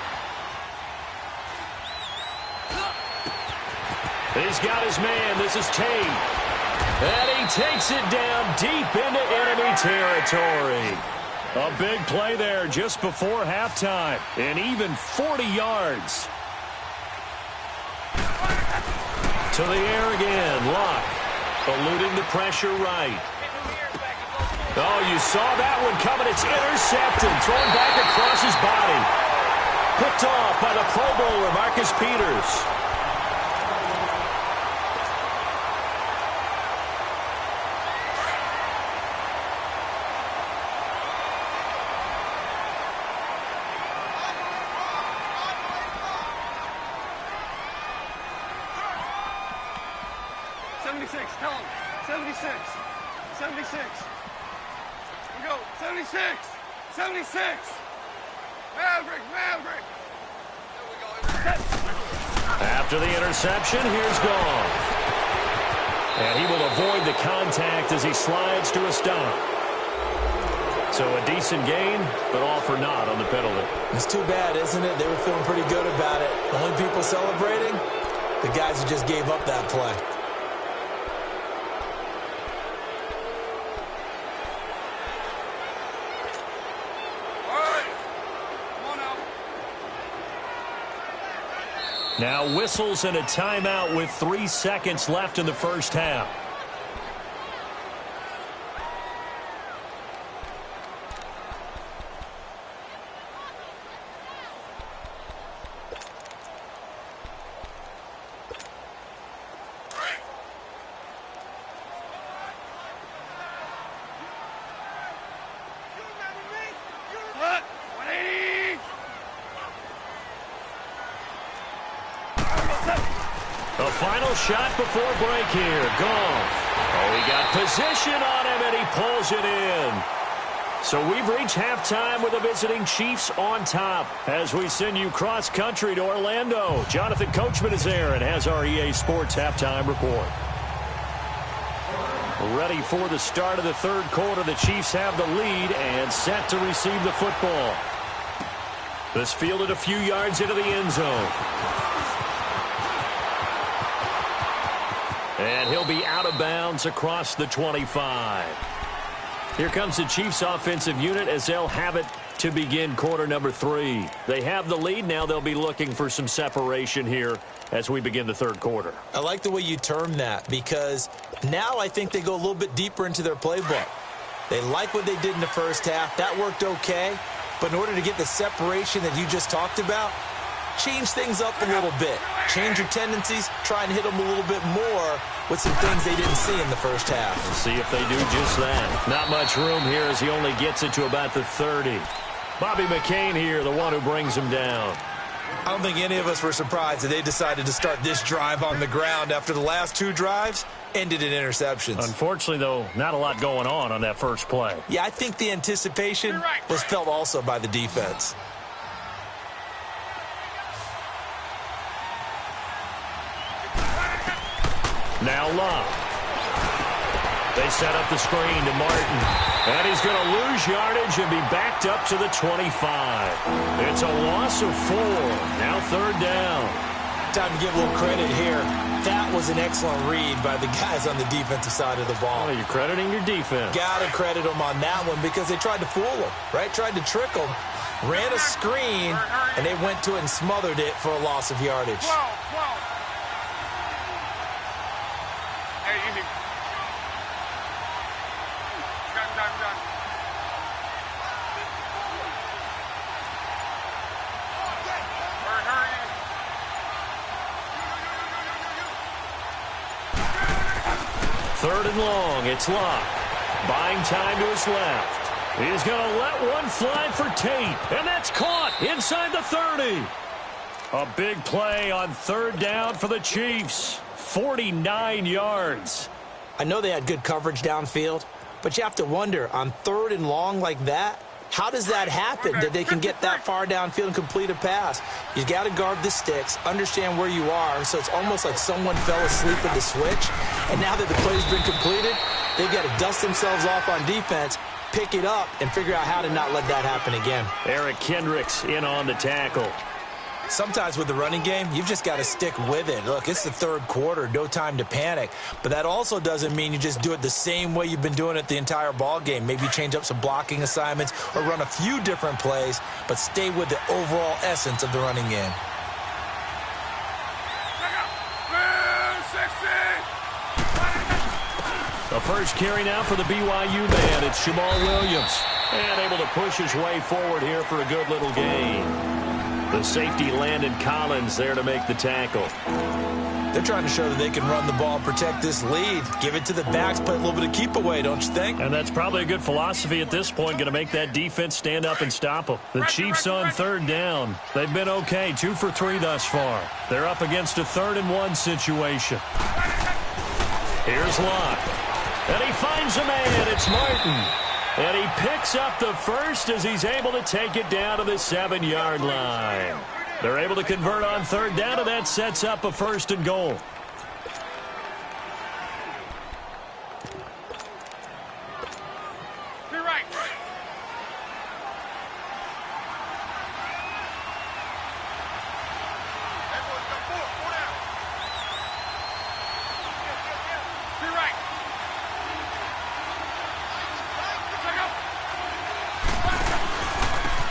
He's got his man. This is Tate. And he takes it down deep into enemy territory. A big play there just before halftime. And even 40 yards. To the air again. Luck. Eluding the pressure right. Oh, you saw that one coming. It's intercepted. Thrown back across his body. Picked off by the Pro Bowler, Marcus Peters. Tell him. 76. 76. We go. 76. 76. Maverick. Maverick. There we go. After the interception, here's Goff. And he will avoid the contact as he slides to a stop. So a decent gain, but all for naught on the penalty. It's too bad, isn't it? They were feeling pretty good about it. The only people celebrating, the guys who just gave up that play. Now whistles and a timeout with 3 seconds left in the first half. The final shot before break here. Goff. Oh, he got position on him, and he pulls it in. So we've reached halftime with the visiting Chiefs on top as we send you cross-country to Orlando. Jonathan Coachman is there and has our EA Sports halftime report. Ready for the start of the third quarter. The Chiefs have the lead and set to receive the football. This fielded a few yards into the end zone. And he'll be out of bounds across the 25. Here comes the Chiefs offensive unit as they'll have it to begin quarter number 3. They have the lead. Now they'll be looking for some separation here as we begin the third quarter. I like the way you term that because now I think they go a little bit deeper into their playbook. They like what they did in the first half. That worked okay. But in order to get the separation that you just talked about, change things up a little bit. Change your tendencies. Try and hit them a little bit more with some things they didn't see in the first half. We'll see if they do just that. Not much room here as he only gets it to about the 30. Bobby McCain here, the one who brings him down. I don't think any of us were surprised that they decided to start this drive on the ground after the last 2 drives ended in interceptions. Unfortunately, though, not a lot going on that first play. Yeah, I think the anticipation was felt also by the defense. Now Love. They set up the screen to Martin. And he's going to lose yardage and be backed up to the 25. It's a loss of 4. Now third down. Time to give a little credit here. That was an excellent read by the guys on the defensive side of the ball. Oh, you're crediting your defense. Got to credit them on that one because they tried to fool them, right? Tried to trick them. Ran a screen, and they went to it and smothered it for a loss of yardage. 12. Hey, easy. Gun. Hurry. Third and long. It's Locke. Buying time to his left. He's going to let one fly for Tate, and that's caught inside the 30. A big play on third down for the Chiefs. 49 yards. I know they had good coverage downfield, but you have to wonder, on third and long like that, how does that happen that they can get that far downfield and complete a pass? You got to guard the sticks, understand where you are, so it's almost like someone fell asleep at the switch, and now that the play's been completed, they've got to dust themselves off on defense, pick it up, and figure out how to not let that happen again. Eric Kendricks in on the tackle. Sometimes with the running game, you've just got to stick with it. Look, it's the third quarter, no time to panic. But that also doesn't mean you just do it the same way you've been doing it the entire ball game. Maybe change up some blocking assignments or run a few different plays, but stay with the overall essence of the running game. The first carry now for the BYU man. It's Jamal Williams. And able to push his way forward here for a good little gain. The safety Landon Collins there to make the tackle. They're trying to show that they can run the ball and protect this lead. Give it to the backs, play a little bit of keep away, don't you think? And that's probably a good philosophy at this point, going to make that defense stand up and stop them. The Chiefs on third down. They've been okay, 2 for 3 thus far. They're up against a 3rd and 1 situation. Here's Locke. And he finds a man. It's Martin. And he picks up the first as he's able to take it down to the 7-yard line. They're able to convert on third down, and that sets up a 1st and goal.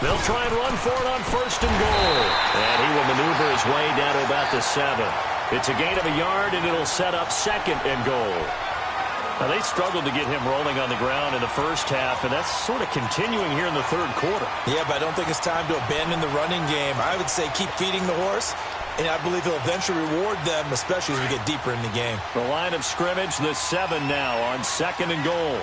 They'll try and run for it on 1st and goal. And he will maneuver his way down to about the 7. It's a gain of a yard, and it'll set up 2nd and goal. Now, they struggled to get him rolling on the ground in the first half, and that's sort of continuing here in the third quarter. Yeah, but I don't think it's time to abandon the running game. I would say keep feeding the horse, and I believe he'll eventually reward them, especially as we get deeper in the game. The line of scrimmage, the 7 now on 2nd and goal.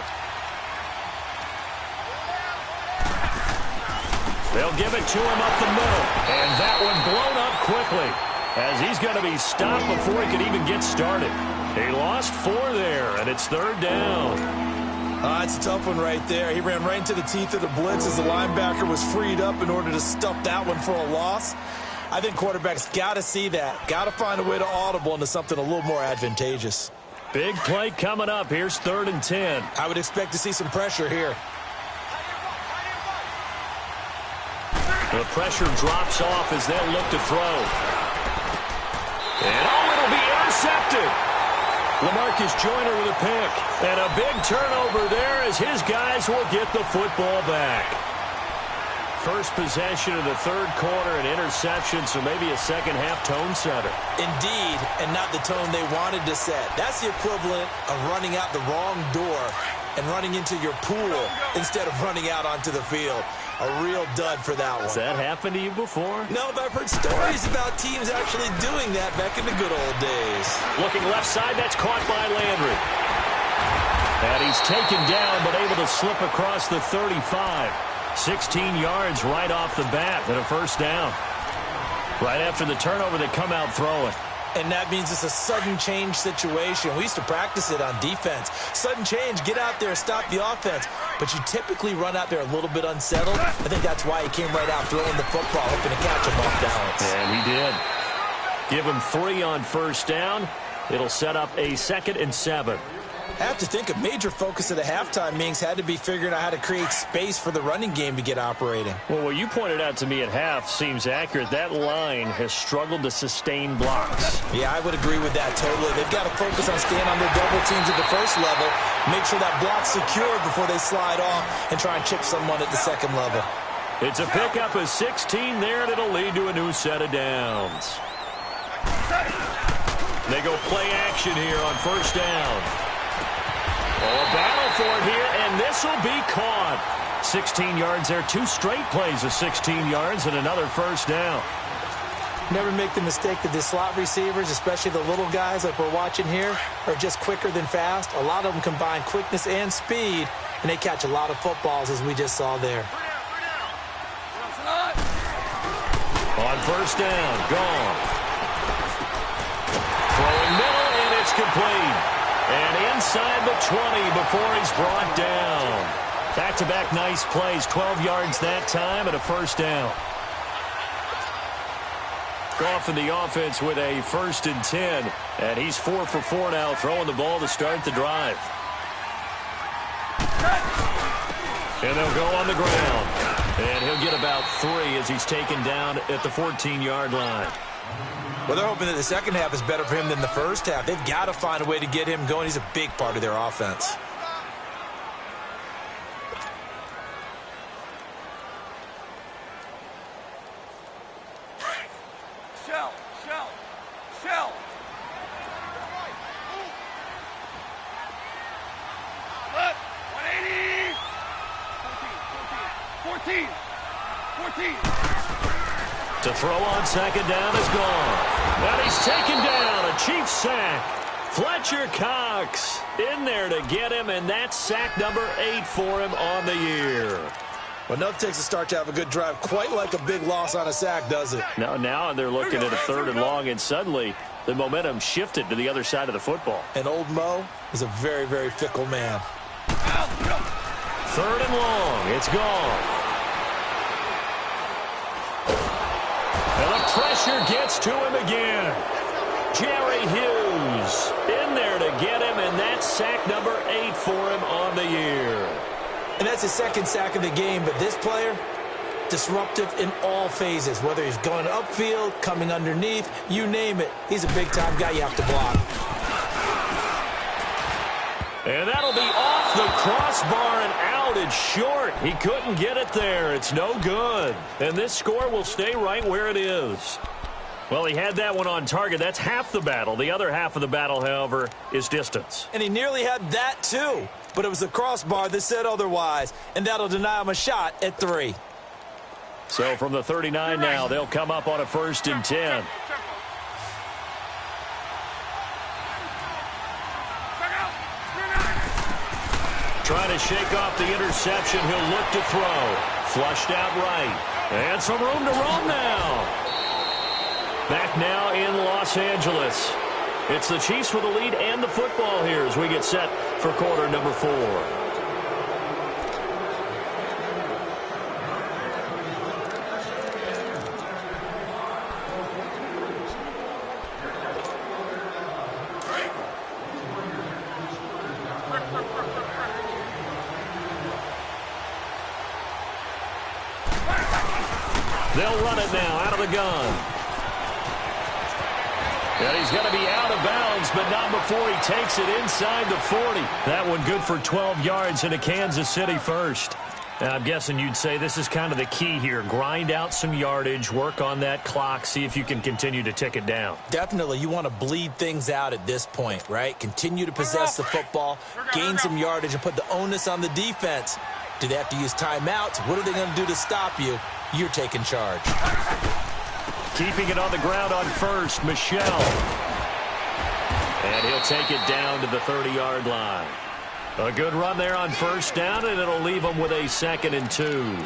They'll give it to him up the middle. And that one blown up quickly as he's going to be stopped before he can even get started. He lost 4 there, and it's 3rd down. It's a tough one right there. He ran right into the teeth of the blitz as the linebacker was freed up in order to stuff that one for a loss. I think quarterbacks got to see that. Got to find a way to audible into something a little more advantageous. Big play coming up. Here's 3rd and 10. I would expect to see some pressure here. The pressure drops off as they'll look to throw. And it'll be intercepted. LaMarcus Joyner with a pick. And a big turnover there as his guys will get the football back. First possession of the third quarter, an interception, so maybe a second-half tone setter. Indeed, and not the tone they wanted to set. That's the equivalent of running out the wrong door and running into your pool instead of running out onto the field. A real dud for that one. Has that happened to you before? No, but I've heard stories about teams actually doing that back in the good old days. Looking left side, that's caught by Landry. And he's taken down, but able to slip across the 35. 16 yards right off the bat and a 1st down. Right after the turnover, they come out throwing. And that means it's a sudden change situation. We used to practice it on defense. Sudden change, get out there, stop the offense. But you typically run out there a little bit unsettled. I think that's why he came right out throwing the football, hoping to catch him off balance. And he did. Give him 3 on 1st down. It'll set up a 2nd and 7. I have to think a major focus of the halftime meetings had to be figuring out how to create space for the running game to get operating. Well, what you pointed out to me at half seems accurate. That line has struggled to sustain blocks. Yeah, I would agree with that totally. They've got to focus on staying on their double teams at the first level, make sure that block's secured before they slide off and try and chip someone at the second level. It's a pickup of 16 there, and it'll lead to a new set of downs. They go play action here on 1st down. Oh, a battle for it here, and this will be caught. 16 yards there, 2 straight plays of 16 yards and another 1st down. Never make the mistake that the slot receivers, especially the little guys like we're watching here, are just quicker than fast. A lot of them combine quickness and speed and they catch a lot of footballs, as we just saw there. On first down, gone. Throwing middle, and it's complete. And inside the 20 before he's brought down. Back-to-back nice plays, 12 yards that time and a first down. Goff in the offense with a 1st and 10, and he's 4 for 4 now, throwing the ball to start the drive. And they'll go on the ground, and he'll get about 3 as he's taken down at the 14-yard line. Well, they're hoping that the second half is better for him than the first half. They've got to find a way to get him going. He's a big part of their offense. Shell. Left, 180. 14. To throw on second down is gone. And he's taken down. A Chiefs sack. Fletcher Cox in there to get him, and that's sack number 8 for him on the year. Well, nothing takes a start to have a good drive quite like a big loss on a sack, does it? Now they're looking at a 3rd and long, and suddenly the momentum shifted to the other side of the football. And old Mo is a very, very fickle man. 3rd and long. It's gone. And the pressure gets to him again. Jerry Hughes in there to get him, and that's sack number 8 for him on the year. And that's his 2nd sack of the game, but this player, disruptive in all phases, whether he's going upfield, coming underneath, you name it. He's a big-time guy you have to block. And that'll be off the crossbar and out. It's short. He couldn't get it there. It's no good. And this score will stay right where it is. Well, he had that one on target. That's half the battle. The other half of the battle, however, is distance. And he nearly had that, too. But it was the crossbar that said otherwise. And that'll deny him a shot at 3. So from the 39 now, they'll come up on a 1st and 10. Trying to shake off the interception. He'll look to throw. Flushed out right. And some room to roam now. Back now in Los Angeles. It's the Chiefs with the lead and the football here as we get set for quarter number 4. They'll run it now out of the gun. And he's going to be out of bounds, but not before he takes it inside the 40. That one good for 12 yards into Kansas City first. Now, I'm guessing you'd say this is kind of the key here. Grind out some yardage, work on that clock, see if you can continue to tick it down. Definitely. You want to bleed things out at this point, right? Continue to possess the football, gain some yardage, and put the onus on the defense. Do they have to use timeouts? What are they going to do to stop you? You're taking charge. Keeping it on the ground on first, Michelle. And he'll take it down to the 30-yard line. A good run there on first down, and it'll leave them with a 2nd and 2.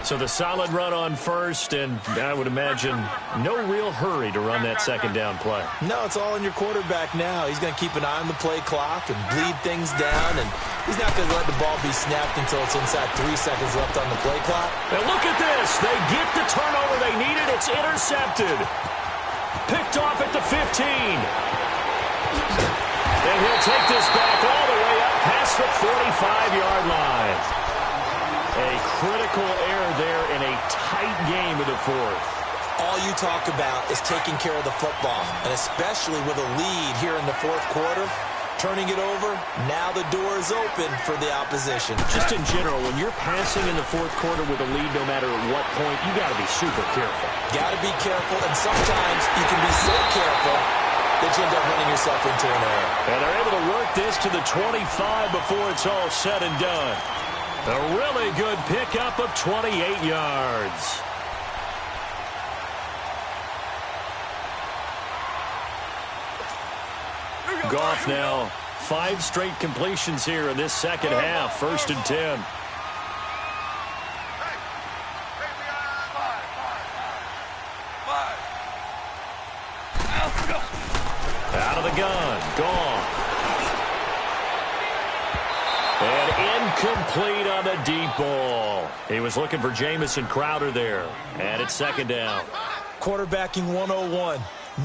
So the solid run on first, and I would imagine no real hurry to run that 2nd down play. No, it's all on your quarterback now. He's going to keep an eye on the play clock and bleed things down, and he's not going to let the ball be snapped until it's inside 3 seconds left on the play clock. And look at this. They get the turnover they needed. It's intercepted. Picked off at the 15. And he'll take this back all the way up past the 45-yard line. A critical error there in a tight game of the 4th. All you talk about is taking care of the football, and especially with a lead here in the 4th quarter. Turning it over, now the door is open for the opposition. Just in general, when you're passing in the 4th quarter with a lead, no matter at what point, you got to be super careful. Got to be careful, and sometimes you can be so careful that you end up running yourself into an error. And they're able to work this to the 25 before it's all said and done. A really good pickup of 28 yards. Goff now 5 straight completions here in this second half. 1st and 10. Out of the gun. Gone. And incomplete on the deep ball. He was looking for Jamison Crowder there. And it's 2nd down. Quarterbacking 101.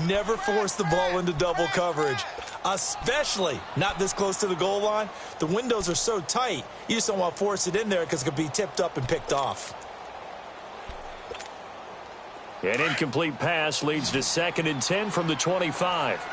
Never force the ball into double coverage, especially not this close to the goal line. The windows are so tight, you just don't want to force it in there because it could be tipped up and picked off. An incomplete pass leads to 2nd and 10 from the 25.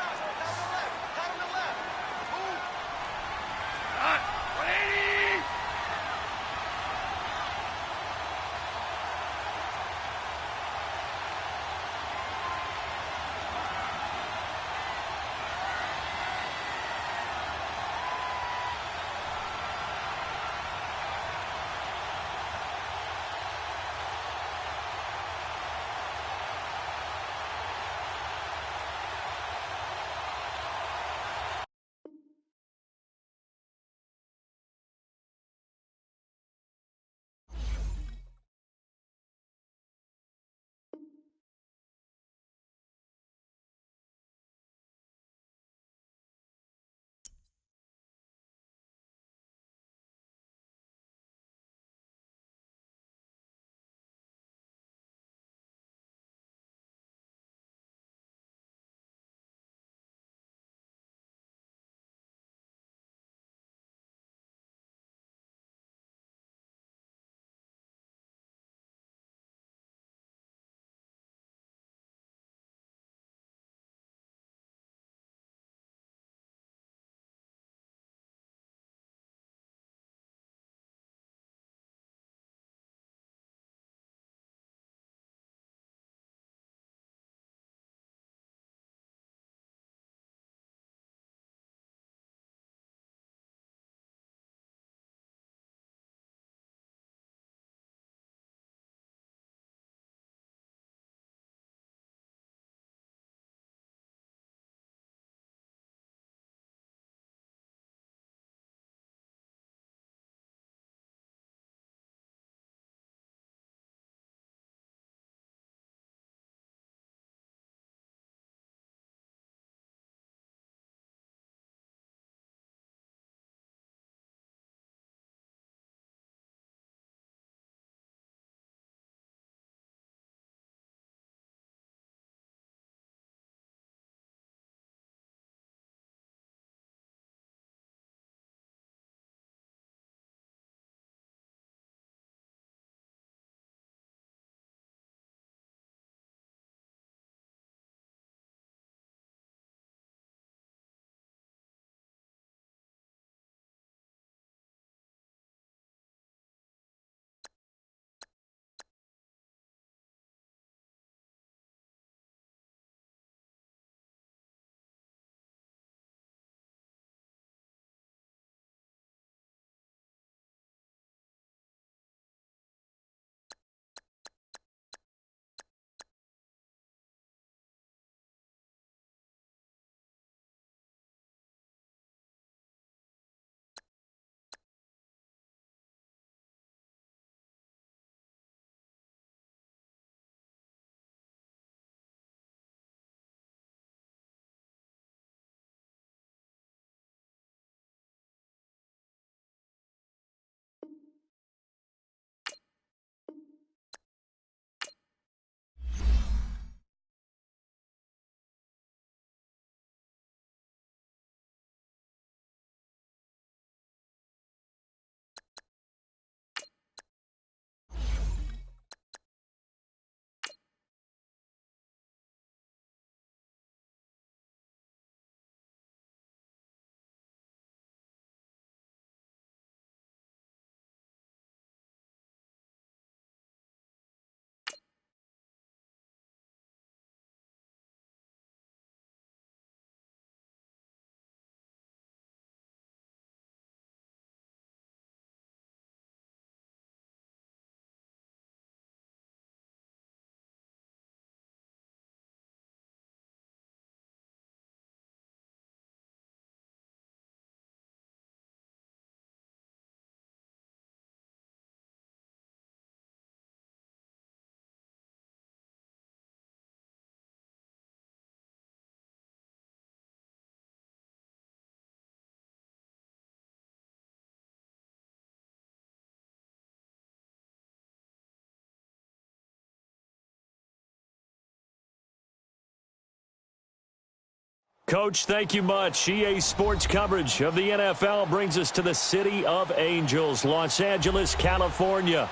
Coach, thank you much. EA Sports coverage of the NFL brings us to the City of Angels, Los Angeles, California.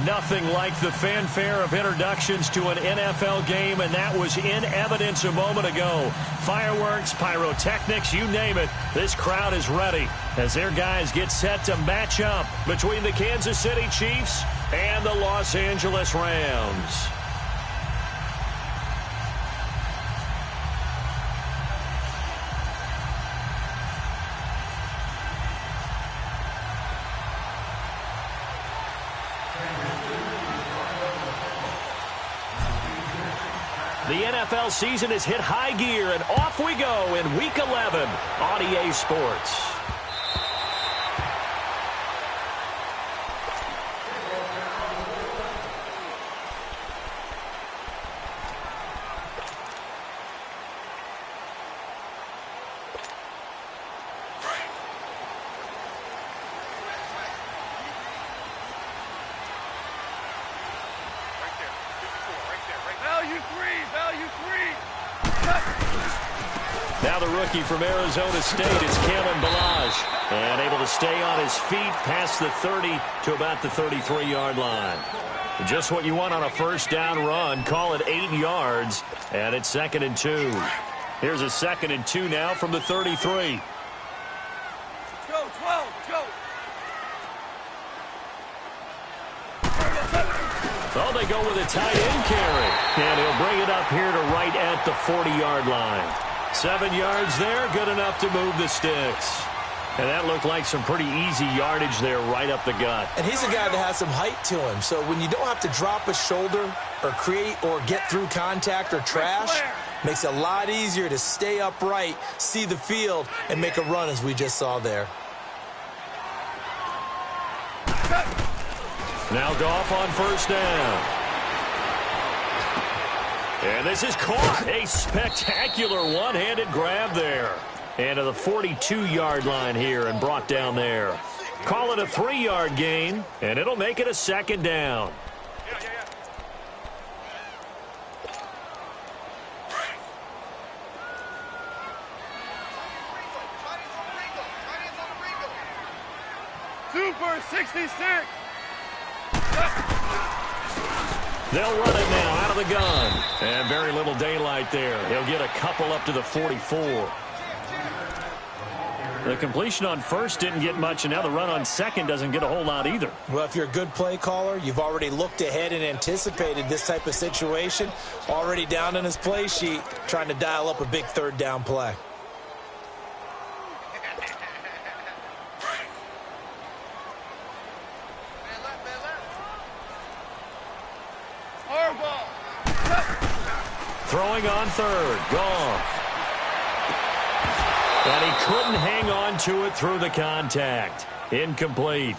Nothing like the fanfare of introductions to an NFL game, and that was in evidence a moment ago. Fireworks, pyrotechnics, you name it. This crowd is ready as their guys get set to match up between the Kansas City Chiefs and the Los Angeles Rams. The NFL season has hit high gear, and off we go in Week 11 on EA Sports. Now the rookie from Arizona State is Kalen Ballage, and able to stay on his feet past the 30 to about the 33-yard line. Just what you want on a first down run. Call it 8 yards, and it's 2nd and 2. Here's a 2nd and 2 now from the 33. Go, 12, go. Oh, they go with a tight end carry, and he'll bring it up here to right at the 40-yard line. 7 yards there, good enough to move the sticks. And that looked like some pretty easy yardage there right up the gut. And he's a guy that has some height to him, so when you don't have to drop a shoulder or create or get through contact or trash, makes it a lot easier to stay upright, see the field, and make a run as we just saw there. Now Goff on first down. And this is caught. A spectacular one-handed grab there. And to the 42-yard line here and brought down there. Call it a 3-yard gain, and it'll make it a 2nd down. Super 66. They'll run it now out of the gun. And very little daylight there. He'll get a couple up to the 44. The completion on first didn't get much, and now the run on second doesn't get a whole lot either. Well, if you're a good play caller, you've already looked ahead and anticipated this type of situation. Already down in his play sheet, trying to dial up a big 3rd down play. Throwing on 3rd, Goff. And he couldn't hang on to it through the contact. Incomplete.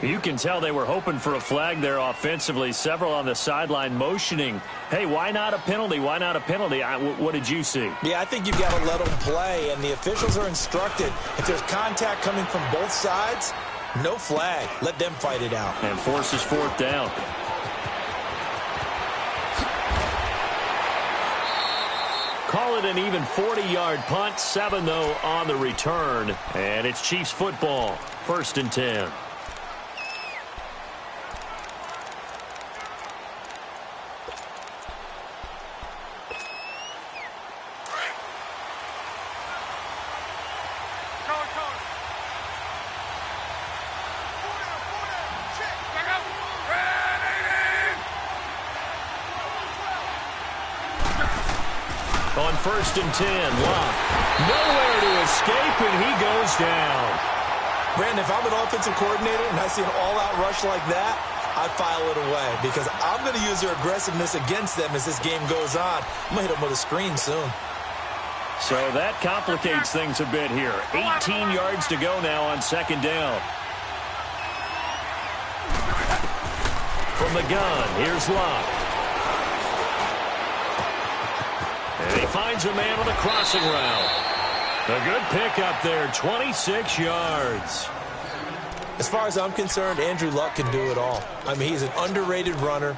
You can tell they were hoping for a flag there offensively. Several on the sideline motioning, hey, why not a penalty? Why not a penalty? What did you see? Yeah, I think you've got to let them play, and the officials are instructed. If there's contact coming from both sides, no flag. Let them fight it out. And forces 4th down. Call it an even 40-yard punt. 7, though, on the return. And it's Chiefs football. 1st and 10. On 1st and 10, Locke. Nowhere to escape, and he goes down. Brandon, if I'm an offensive coordinator and I see an all-out rush like that, I file it away because I'm going to use their aggressiveness against them as this game goes on. I'm going to hit them with a screen soon. So that complicates things a bit here. 18 yards to go now on 2nd down. From the gun, here's Locke. And he finds a man on the crossing route. A good pickup there, 26 yards. As far as I'm concerned, Andrew Luck can do it all. I mean, he's an underrated runner.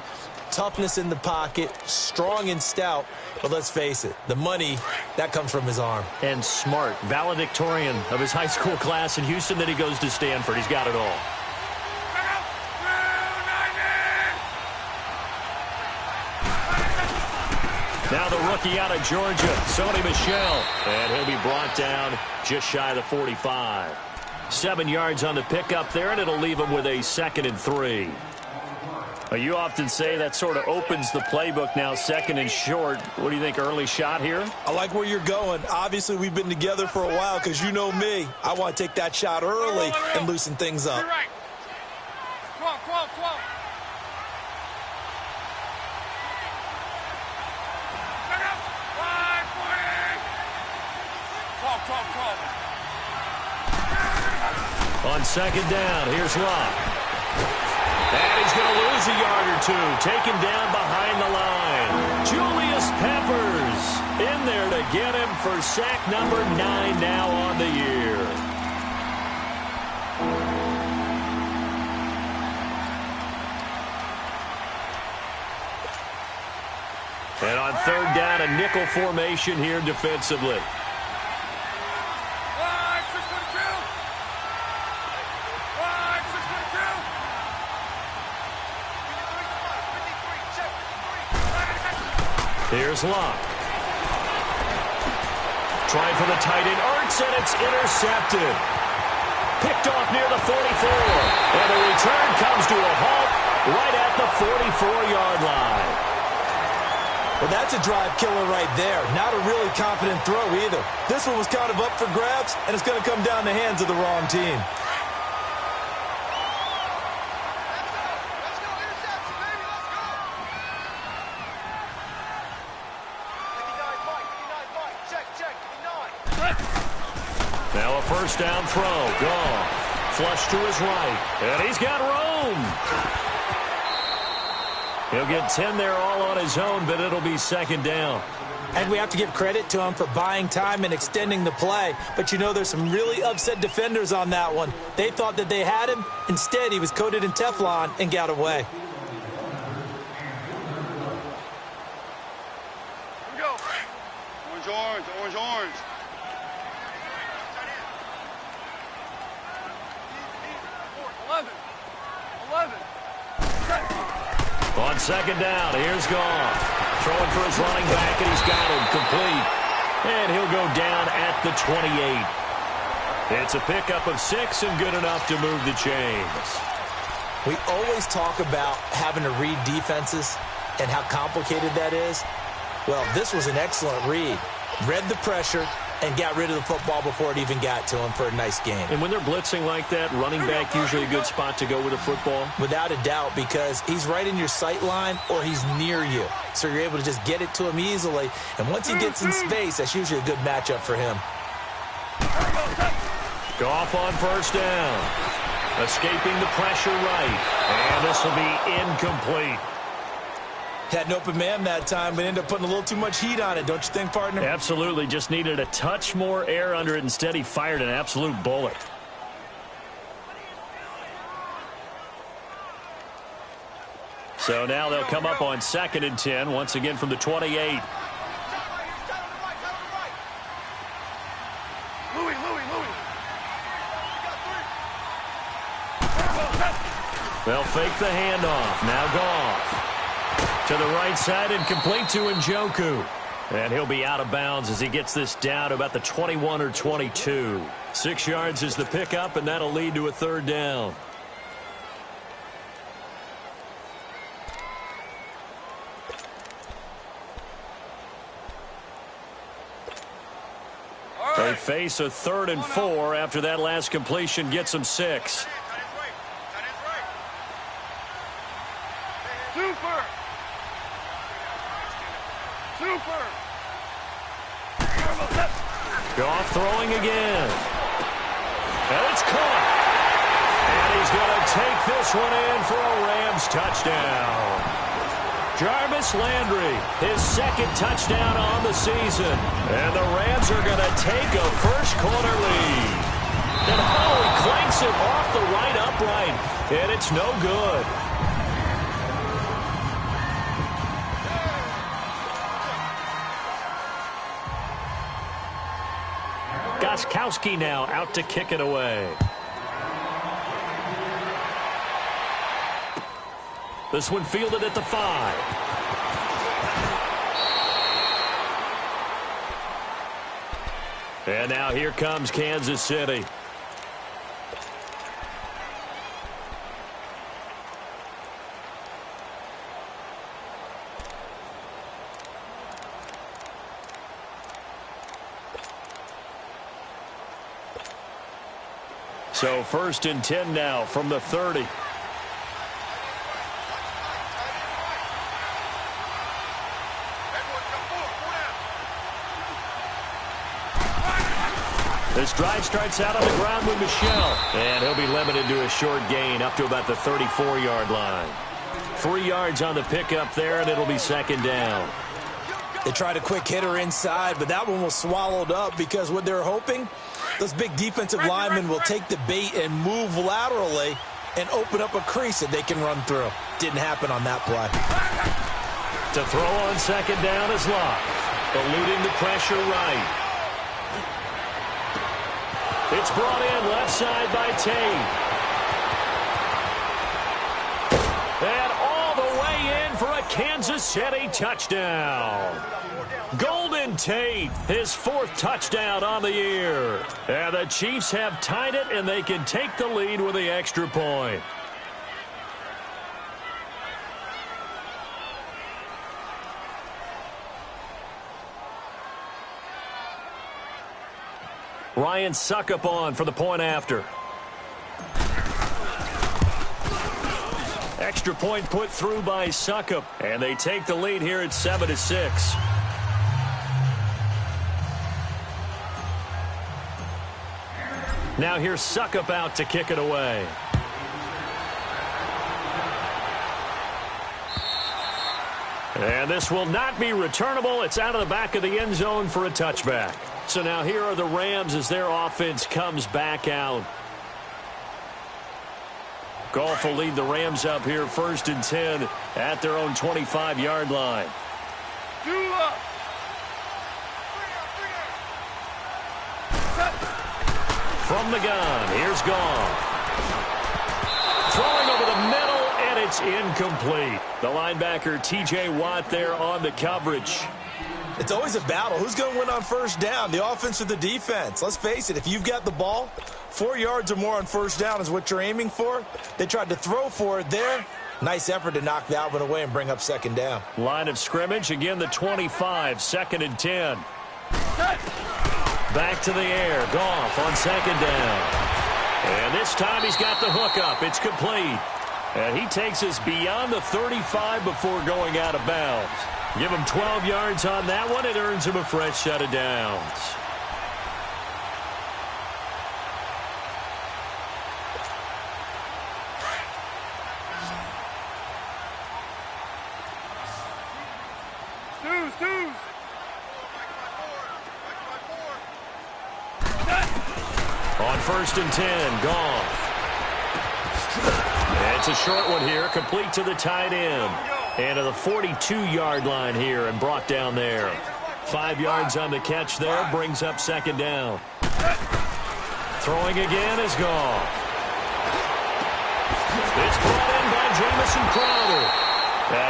toughness in the pocket, strong and stout. But let's face it, the money, that comes from his arm. And smart, valedictorian of his high school class in Houston, then he goes to Stanford. He's got it all. Now the rookie out of Georgia, Sony Michel. And he'll be brought down just shy of the 45. 7 yards on the pickup there, and it'll leave him with a 2nd and 3. Well, you often say that sort of opens the playbook now, 2nd and short. What do you think, early shot here? I like where you're going. Obviously, we've been together for a while because you know me. I want to take that shot early and loosen things up. Right. 12. 12. On 2nd down, here's Locke. And he's going to lose a yard or two. Taken down behind the line. Julius Peppers in there to get him for sack number 9 now on the year. And on 3rd down, a nickel formation here defensively. Here's Locke. Trying for the tight end, Ertz, and it's intercepted. Picked off near the 44. And the return comes to a halt right at the 44-yard line. Well, that's a drive killer right there. Not a really confident throw either. This one was kind of up for grabs, and it's going to come down the hands of the wrong team. Now a 1st down throw. Gone. Flush to his right. And he's got room. He'll get 10 there all on his own, but it'll be 2nd down. And we have to give credit to him for buying time and extending the play. But you know, there's some really upset defenders on that one. They thought that they had him. Instead, he was coated in Teflon and got away. Here we go. Orange. On 2nd down, here's Goff. Throwing for his running back, and he's got him complete. And he'll go down at the 28. It's a pickup of 6 and good enough to move the chains. We always talk about having to read defenses and how complicated that is. Well, this was an excellent read. Read the pressure and got rid of the football before it even got to him for a nice gain. And when they're blitzing like that, running back usually a good spot to go with a football? Without a doubt, because he's right in your sight line or he's near you. So you're able to just get it to him easily. And once he gets in space, that's usually a good matchup for him. Goff on 1st down. Escaping the pressure right. And this will be incomplete. Had an open man that time, but ended up putting a little too much heat on it, don't you think, partner? Absolutely. Just needed a touch more air under it. Instead, he fired an absolute bullet. So now they'll come up on 2nd and 10, once again from the 28. Louis. They'll fake the handoff. Now Goff. To the right side and complete to Njoku. And he'll be out of bounds as he gets this down to about the 21 or 22. 6 yards is the pickup, and that'll lead to a 3rd down. They face a 3rd and 4 after that last completion gets them 6. Super. Goff throwing again. And it's caught. And he's going to take this one in for a Rams touchdown. Jarvis Landry, his 2nd touchdown on the season. And the Rams are going to take a first-quarter lead. And he clanks it off the right upright. And it's no good. Gostkowski now out to kick it away. This one fielded at the 5. And now here comes Kansas City. So 1st and 10 now from the 30. This drive starts out on the ground with Michel. And he'll be limited to a short gain up to about the 34-yard line. 3 yards on the pickup there, and it'll be 2nd down. They tried a quick hitter inside, but that one was swallowed up because what they're hoping, those big defensive linemen will take the bait and move laterally and open up a crease that they can run through. Didn't happen on that play. To throw on 2nd down is Locke. Eluding the pressure right. It's brought in left side by Tate. And all the way in for a Kansas City touchdown. Golden Tate, his 4th touchdown on the year. And the Chiefs have tied it, and they can take the lead with the extra point. Ryan Suckup on for the point after. Extra point put through by Suckup, and they take the lead here at 7-6. Now here's Suckup out to kick it away. And this will not be returnable. It's out of the back of the end zone for a touchback. So now here are the Rams as their offense comes back out. Goff will lead the Rams up here 1st and 10 at their own 25-yard line. From the gun, here's Goff. Throwing over the middle, and it's incomplete. The linebacker, T.J. Watt, there on the coverage. It's always a battle. Who's going to win on 1st down, the offense or the defense? Let's face it, if you've got the ball, 4 yards or more on 1st down is what you're aiming for. They tried to throw for it there. Nice effort to knock that one away and bring up 2nd down. Line of scrimmage, again the 25, 2nd and 10. Back to the air, Goff on 2nd down. And this time he's got the hook up. It's complete. And he takes us beyond the 35 before going out of bounds. Give him 12 yards on that one. It earns him a fresh set of downs. On 1st and 10, Goff. It's a short one here, complete to the tight end. And to the 42-yard line here and brought down there. 5 yards on the catch there, brings up 2nd down. Throwing again is Goff. It's brought in by Jamison Crowder.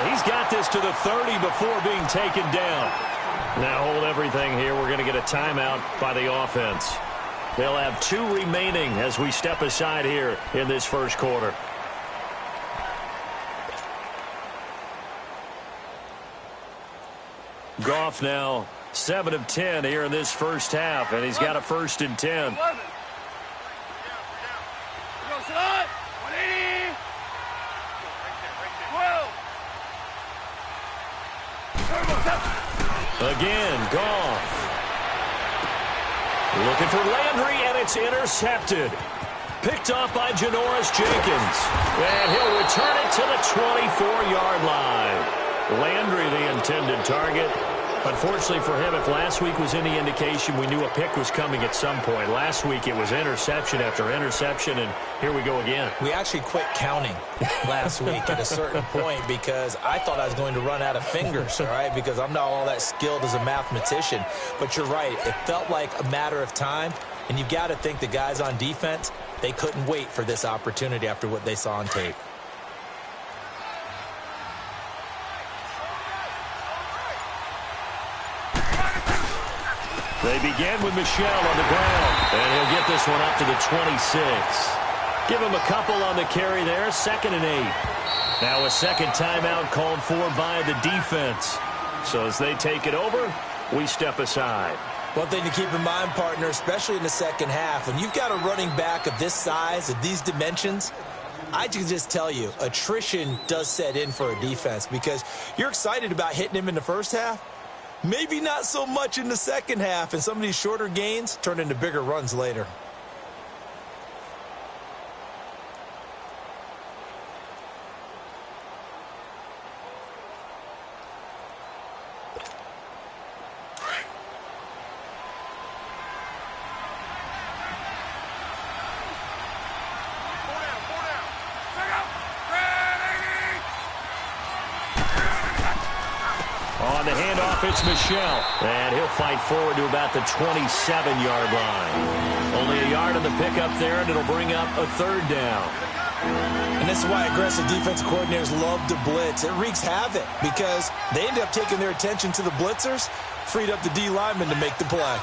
He's got this to the 30 before being taken down. Now hold everything here. We're going to get a timeout by the offense. They'll have 2 remaining as we step aside here in this 1st quarter. Goff now 7 of 10 here in this 1st half, and he's got a 1st and 10. Again, Goff. Looking for Landry, and it's intercepted. Picked off by Janoris Jenkins. And he'll return it to the 24-yard line. Landry, the intended target. Unfortunately for him, if last week was any indication, we knew a pick was coming at some point. Last week it was interception after interception, and here we go again. We actually quit counting last week at a certain point because I thought I was going to run out of fingers, all right, because I'm not all that skilled as a mathematician. But you're right. It felt like a matter of time. And you've got to think the guys on defense, they couldn't wait for this opportunity after what they saw on tape. They begin with Michel on the ground, and he'll get this one up to the 26. Give him a couple on the carry there, 2nd and 8. Now a second timeout called for by the defense. So as they take it over, we step aside. One thing to keep in mind, partner, especially in the second half, when you've got a running back of this size, of these dimensions, I can just tell you, attrition does set in for a defense because you're excited about hitting him in the first half. Maybe not so much in the second half, and some of these shorter gains turn into bigger runs later. On the handoff, it's Michel. And he'll fight forward to about the 27-yard line. Only a yard on the pickup there, and it'll bring up a 3rd down. And this is why aggressive defensive coordinators love to blitz. It wreaks havoc because they end up taking their attention to the blitzers, freed up the D lineman to make the play.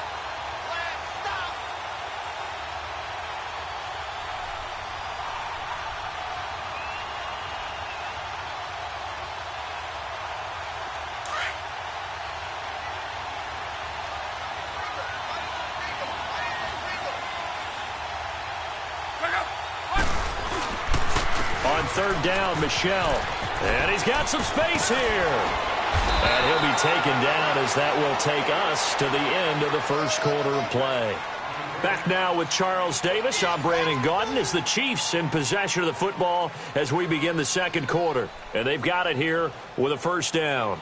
On 3rd down, Michel. And he's got some space here. And he'll be taken down as that will take us to the end of the first quarter of play. Back now with Charles Davis. I'm Brandon Gaudin as the Chiefs in possession of the football as we begin the second quarter. And they've got it here with a 1st down.